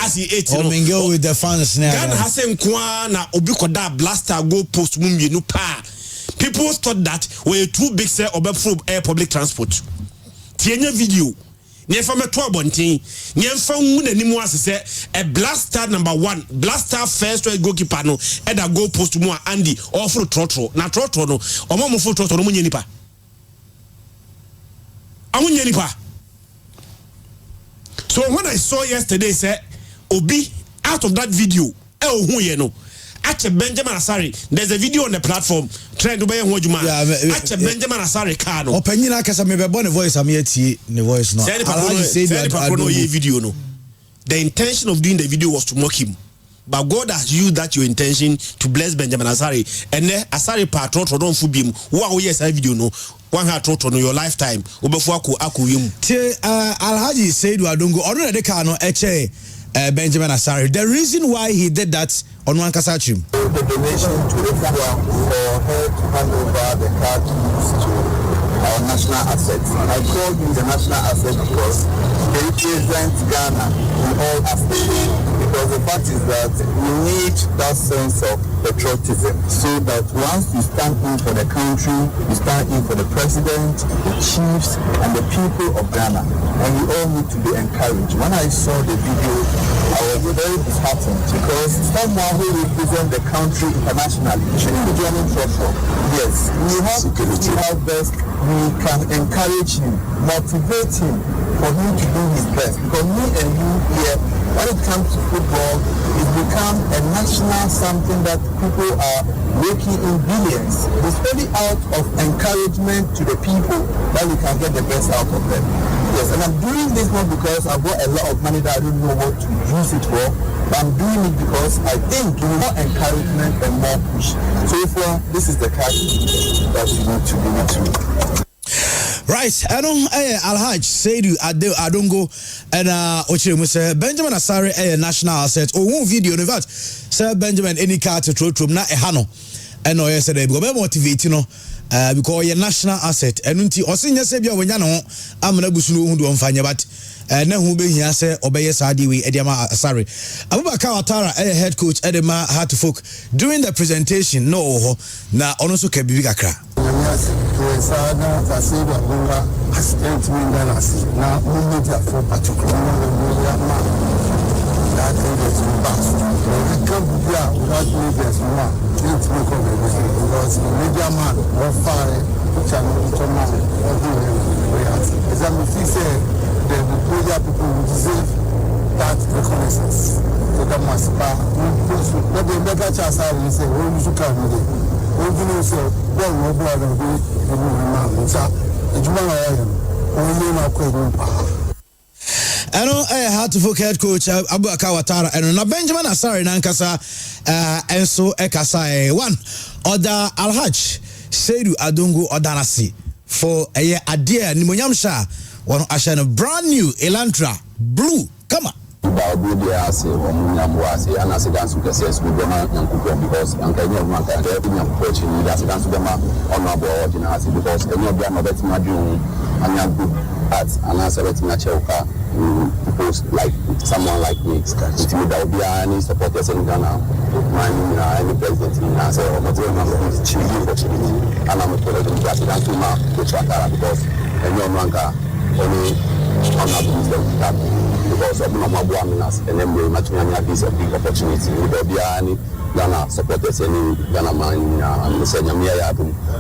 as he ate Mingle with the fans now. Ghana has nkwa na obi koda blaster go post mu mienu pa. People thought that were too big say obe air public transport. Tienya video. Nye fa me to abonten. Nye fa hu na nimu asese a blaster number 1, blaster first goalkeeper no e da go post mu Andy ofro trotro. Na trotro no omo mo fo trotro no mu nyenipa. Amu nyenipa. So when I saw yesterday, say Obi out of that video, who you know. Ache Benjamin Asari, there's a video on the platform trying to buy a Wojuma. Ache Benjamin Asari Kano. Opinion Akasa me be born voice am yet the voice no. Say the video no. The intention of doing the video was to mock him. But God has used that your intention to bless Benjamin Asari. And then Asari patron to don't fubim. Wow, yes, I video no. One had trot on your lifetime. Ubefuaku akuyum. Alhaji said Adongo already Kano Eche Benjamin Asari. The reason why he did that on one Kasachim. The donation to the for her to hand over the car keys to our national assets. I call you the national assets because they represent Ghana in all aspects. Because the fact is that we need that sense of patriotism so that once you stand in for the country, you stand in for the president, the chiefs, and the people of Ghana. And we all need to be encouraged. When I saw the video, I was very disheartened because someone who represents the country internationally shouldn't be joining trouble. Yes, we have to do our best. We can encourage him, motivate him for him to do his best. Because me and you here, when it comes to football, it's become a national something that people are making in billions. It's really out of encouragement to the people that we can get the best out of them. Yes, and I'm doing this not because I've got a lot of money that I don't know what to use it for, but I'm doing it because I think more encouragement and more push. So therefore, this is the card that you need to be to. Right, I don't Alhaj said you Adongo and Ochemu say Benjamin Asari national asset or one video in fact say Benjamin any car to throw na ehano and no yesterday because be motivate no because your national asset and nti osin say bia wonya no amana busunu hu do mfanya but na hu be hia say obeye saadi we ediama Asari Abubakar Watara head coach edema Heart to Folk during the presentation no na ono so ka bibi kakra Sana Fasida Bunga assistant Mindanasi. Now movement for particular that is the best. We come here without leaders more. It's more complicated because the media man or fire channel to man everywhere. As I'm saying, the media people will deserve that reconnaissance. So that must be. But the mega chance I will say, we should come with it. We say, well, we're going to be the movement. It's one I know I had to Folk head coach Abubakar Watara and na Benjamin Asari nankasa enso ekasa one other Alhaj Seidu Adongo Odanasi for a year Nimonyam Sha one ashana brand new Elantra blue come on. Because post like someone like me, there will be any supporters in Ghana, any president in Ghana, or material opportunity, and I'm a president to my because any Manka only because of Mabuaminas and then we have this big opportunity. There will be any Ghana supporters in Ghana man and say Yamia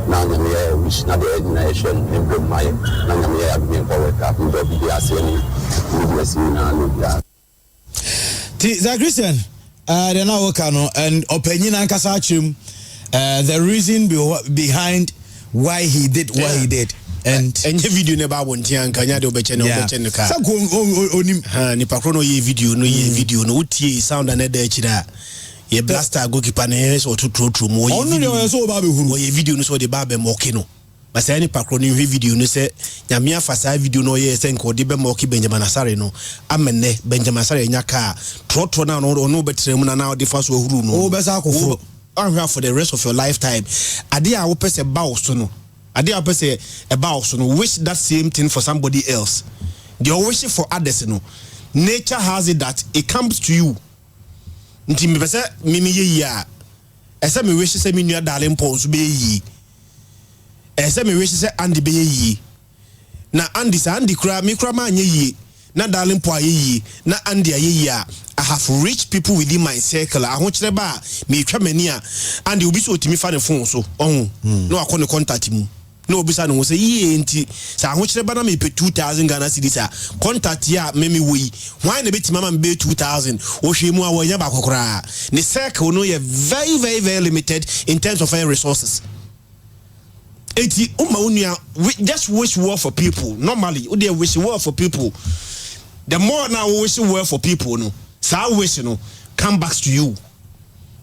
now which not the nation in my Namia being forward cap will be Christian, the now Kano and opinion and Kasachim, the reason behind why he did what he did. And the video never won't young Kanya do bechen no car. Ni pakrono ye video no uti sound and chida. Ye blaster goalkeeper nes or to throw more. Only so baby who ye video no so the babe mokino. But say any pakrono video no say nyamia fasa video no ye senko de be moki Benjamin Asare no amene Benjamin Asare nya car trot na no betre mu na now the first huru no. Oh besa akofo. Anhwa for the rest of your lifetime. Ade a wo pese bow so no. Ade a pese about so no wish that same thing for somebody else. They wish it for others no. Nature has it that it comes to you. Nti me pese mimi ye ya. Ese me wish say me nua darling pons be yi. Ese me wish say Andy be yi. Na Andy sa Andy kura me kura ma nye yi. Na darling po yi. Na Andy ye ya. I have rich people within my circle. I want to me try many and you be so to me for the phone so no I can't contact him. no obisa no say ye enti sa ho kire bana me pe 2000 Ghana cedis a contact ya meme we why na beti mama be 2000 o hwe mu a wonya ba kokora ne circle no ye very very very limited in terms of resources. Eti uma unia just wish well for people. Normally we dey wish well for people. The more now we wish well for people no sa wish no come back to you.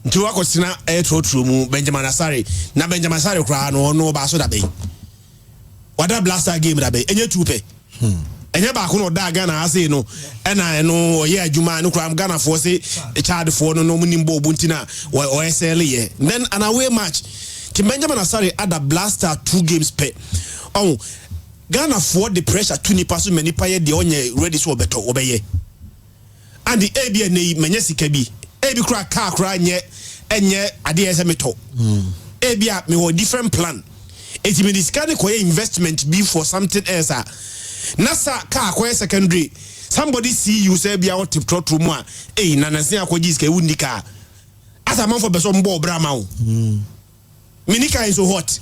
Nti wakosina true mu Benjamin Asare na Benjamin Asare kra no ba so da be wada blaster game da be enye tupe enye ba ko no da Ghana ase no ena no oye adwuma no kra Ghana for say child for no munimbo obuntina o SL ye then an away match ti Benjamin Asare ada blaster 2 games per Ghana for the pressure to ni pass many paye de onye ready so beto obeye and the ABA ne menye sika bi ebi kra kra nye enye ade esemeto ebia me ho different plan eti me discard koye investment be for something else nasa car koye secondary somebody see you say bia what trotro mu a na nanse akoji ska wundi car asa man for beso mbo brama o minika is so hot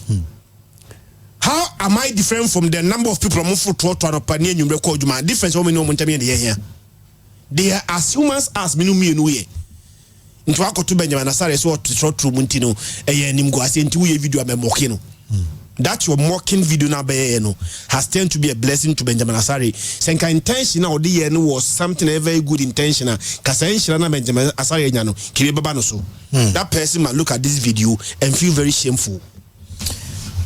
how am I different from the number of people for trotro no pani enwumre ko adwuma difference wo me no mo ntame de here they are as humans as me no me no ye nti wakoto Benjamin Asare so trotro mu ntino nim go ase nti wo ye video amemoke no that your mocking video na be no has turned to be a blessing to Benjamin Asare. Senka intention na odi no was something a very good intention kasa enhira na Benjamin Asare nya no kibe baba no so that person might look at this video and feel very shameful.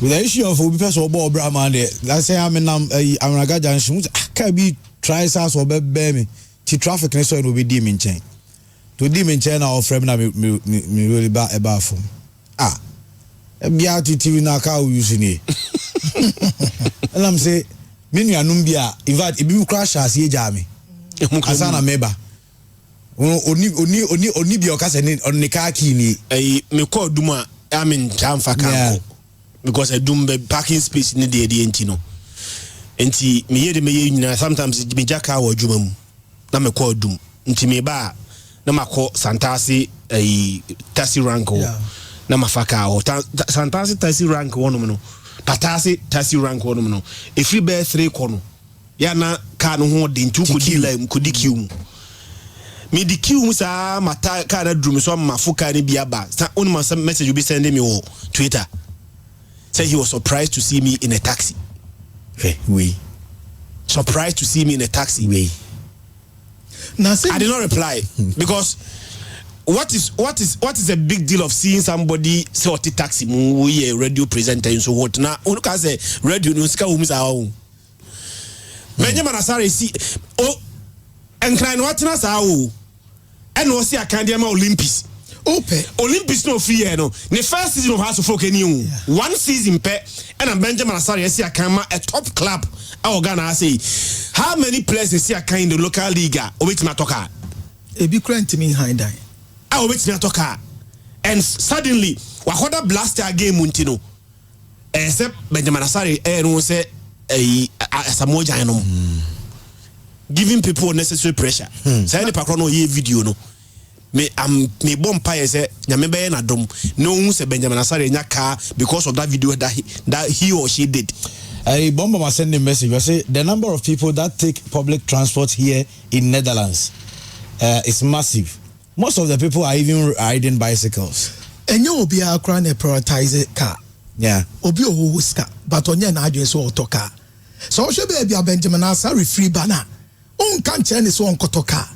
With the issue of obi person obo Brahman there, let's say I'm Amraga Junction can be tries us or be me ti traffic ne so no be di me nchen to di me nchen na ofrem na me really ba eba fom bia TV na ka using it and I'm say me nuanum bia in fact e bi crash as ye jame asana meba oni bia o ka se ni on ne ka ki ni me call duma amen jamfa kan because I do parking space ni de enti no enti me ye nyina sometimes me jaka wa djuma mu na me call dum enti me ba na makọ Santasi taxi rank na mafaka o Santasi taxi rank one no Patasi taxi rank one no if you bear 3 kono ya na ka no ho de ntu kodi line kodi kiu me di kiu sa mata ka na drum so mafuka ni bia ba on ma message you be sending me on Twitter say he was surprised to see me in a taxi. Oui. Surprised to see me in a taxi. Oui. I did not reply because what is a big deal of seeing somebody say oti taxi we a radio presenter and so what na onu ka say radio no sika wo musa wo Benjamin Asare see enkran what na sa wo and no see akandema Olympics Olympics no free no the first season of House of Folk any one season pe and Benjamin Asare see akama a top club our Ghana say how many players see akama in the local league obetima toka e bi krant me high die obetima toka and suddenly wakoda blaster game untino except Benjamin Asare no say Samoja no giving people unnecessary pressure say any pakro no ye video no me bomb pie say nyame be na dom no say Benjamin Asare nya car because of that video that he or she did. Bomba must send a message. I say the number of people that take public transport here in Netherlands is massive. Most of the people are even riding bicycles. And you will be a crown prioritize car. Yeah. Obi car, but on your address or car. So should be a Benjamin Asare free banner. On can't turn this one kotoka.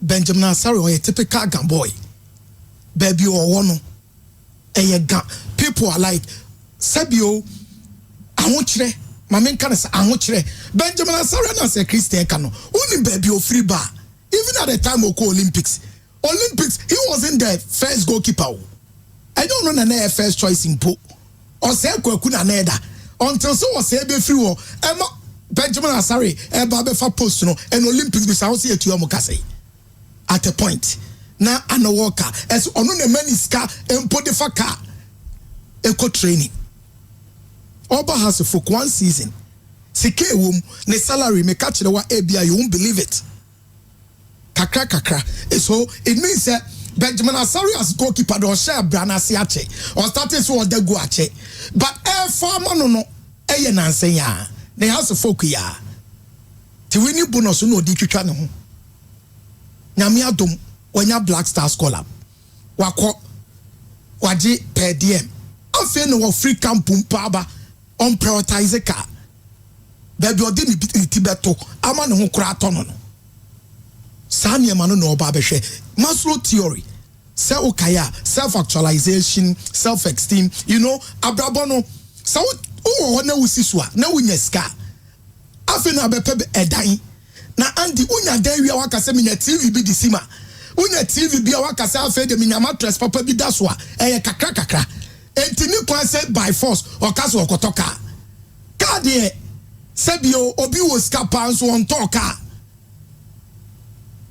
Benjamin Asare or a typical gun boy. Baby or one. People are like Sabio. I want you. My main can say I want you. Benjamin Asare na say Christian Kano. Only baby or free bar. Even at the time of Olympics, he wasn't the first goalkeeper. I don't know the first choice in Po. Or say Kwekuna Neda. Until so was say be free war. Benjamin Asare Babefa post no and Olympics be sound see to Yomokase. At a point. Now an walker as on the meniska and put the faka eco training. Oba has for 1 season. Sike wom ne salary me catch the ABI you won't believe it. Kakra. So it means that Benjamin Asari as goalkeeper don share Brana Siache or started so the go ache. But farmer no eye nanse ya. They have to focus ya. Ti winning bonus no di twitwa ne ho. Nyame adom wanya Black Star scholar. Wako waji per diem. Afi no free camp pumpa on prioritize ka. Baby odi ni tibeto ama ne ho kura tono no. Saa nneɛma no ɔba abɛhwɛ Maslow theory sɛ okaya self-actualization, self-esteem, abrabɔ no sɛ wowɔ hɔ na wosi so a na wonya sika afei na abɛpɛ ɛdan na andi wonya dan wia waka sɛ menya TV bi de sima wonya TV bi a waka sɛ afei de menya mattress papa bi da so a ɛyɛ kakra enti ni kwan sɛ by force ɔka so ɔkɔtɔ kaa deɛ sɛ bio obi wɔ sika paa nso ɔntɔ kaa.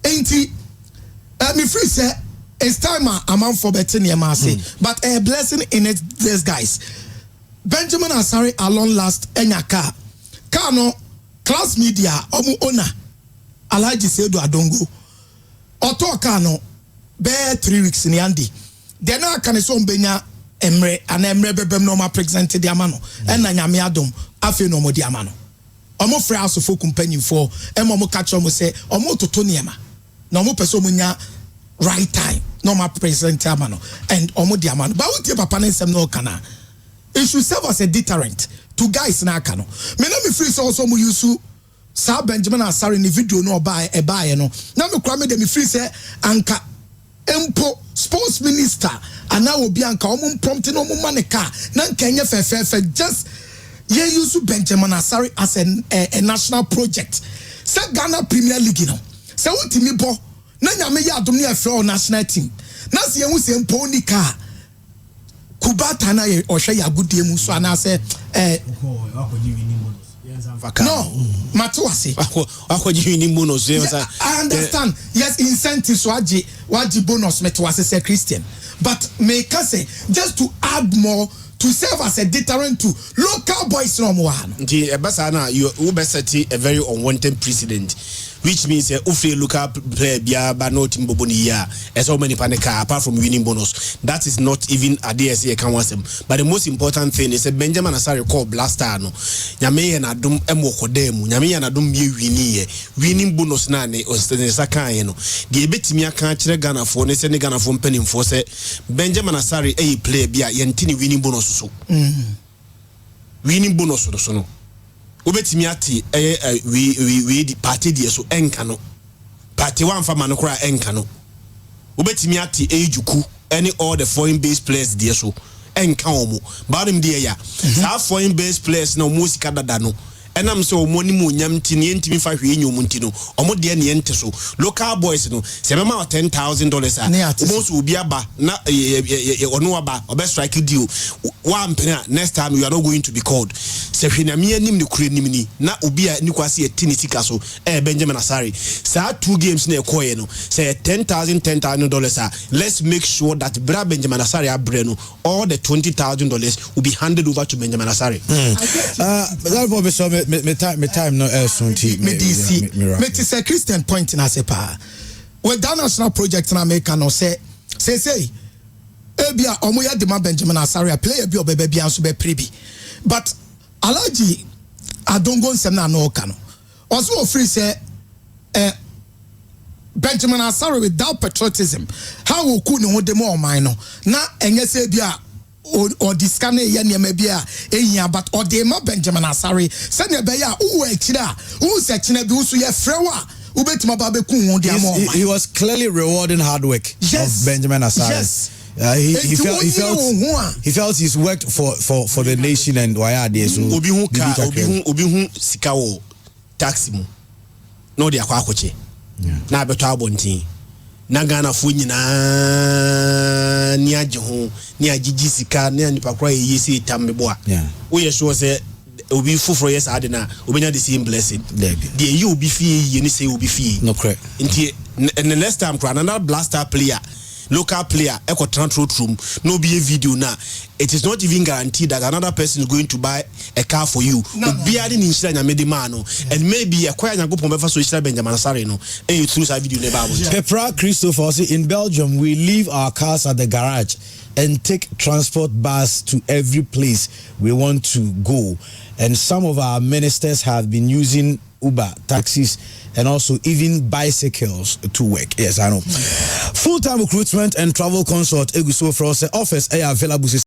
Ain't me free say it's time a man for better near Marseille, but a blessing in it, this guys. Benjamin Asari along last Enyaka Kano class media omu owner Alhaji Sedu Adongo Oto Kano bear 3 weeks in Yandi. Then I can so benya Emre and Emre bebem normal presented diamano and Nanyami Adom afe no mo diamano. Omo free house for company for Emo catch omo say omo to Tonyama. No mo person munya right time no ma present amano and omo diamano but what your papa nsem no kana it should serve as a deterrent to guys na aka no me na me free so also mo use sa Benjamin Asari ni video no buy no na me kura me de me free say anka empo sports minister and now obi anka omo prompt no mo maneka na nka enye fe just ye use Benjamin Asari as a national project say Ghana Premier League no se wotimi bo na nyame ya adom ne afro national team na se yen se mpo ni ka kubata na ye ohwe ya gudie mu so ana se no matuase akwaji winning bonus I understand yes incentives waji bonus matuase say Christian but make us say just to add more to serve as a deterrent to local boys no more nti ebasa na you best set a very unwanted precedent which means ufre local player bia ba no team bobo ni ya as so many panika apart from winning bonus that is not even a DSC can wasem but the most important thing is Benjamin Asari call blaster no nyame ye na dum emokodemu nyame ye na dum ye winning bonus na ne ostenesa kan ye no de betimi aka kire Ghana fo ne se ne Ghana fo mpanimfo se Benjamin Asari player bia ye ntini winning bonus so winning bonus so no obetimi ati we di party die so enka no party one fama no kura enka no obetimi ati ejuku any all the foreign based players die so enka omo ba dem die ya sa foreign based players na omo sika dada no enam so omo ni mu nyam ti ne ntimi fa hwe nyom nti no omo de ne ente so local boys no se mema $10,000 omo so obi aba na ono aba obe strike deal one penny next time you are not going to be called se hwe na me anim ne kure nim ni na obi a ni kwase etini sika so Benjamin Asari sa 2 games na ekoye no say $10,000 let's make sure that bra Benjamin Asari abre no all the $20,000 will be handed over to Benjamin Asari me time no soon tea me say Christian point in asepa with that national project in America no say ebia omo ya demand Benjamin Asari player bi obebe bia so be prebi but Alhaji Adongo nsem na no ka no also free say Benjamin Asari without patriotism how will ku ne ho dem o man no na enye say bia or discane ye niam bia ehia but or de ma Benjamin Asari say ne be ya wo akira wo se kina bi wo so ye frewa ubetima ba be ku ho de am he was clearly rewarding hard work of Benjamin Asari. Yes. He felt he's worked for the nation and why are they so obi hu sika wo taxi mu no de akwa akoche na beto abontin na Ghana fo nyina ni age ho ni agigi sika na nipa kra yesi tamebo wo ye sure say obi fufuro yes ade na obenya the same blessing the you obi fie ye ni say obi fie no correct nti the next time kra another blaster player local player eko transfer room no be a video now. It is not even guaranteed that another person is going to buy a car for you. Obiari ni nshira nyame de man no, and maybe acquire nyago pombefa so nshira Benjamin Sare no. And you through that video never. Pepra Christopher say in Belgium we leave our cars at the garage and take transport bus to every place we want to go, and some of our ministers have been using Uber, taxis, and also even bicycles to work. Yes, I know. Full-time recruitment and travel consult Eguso for us office available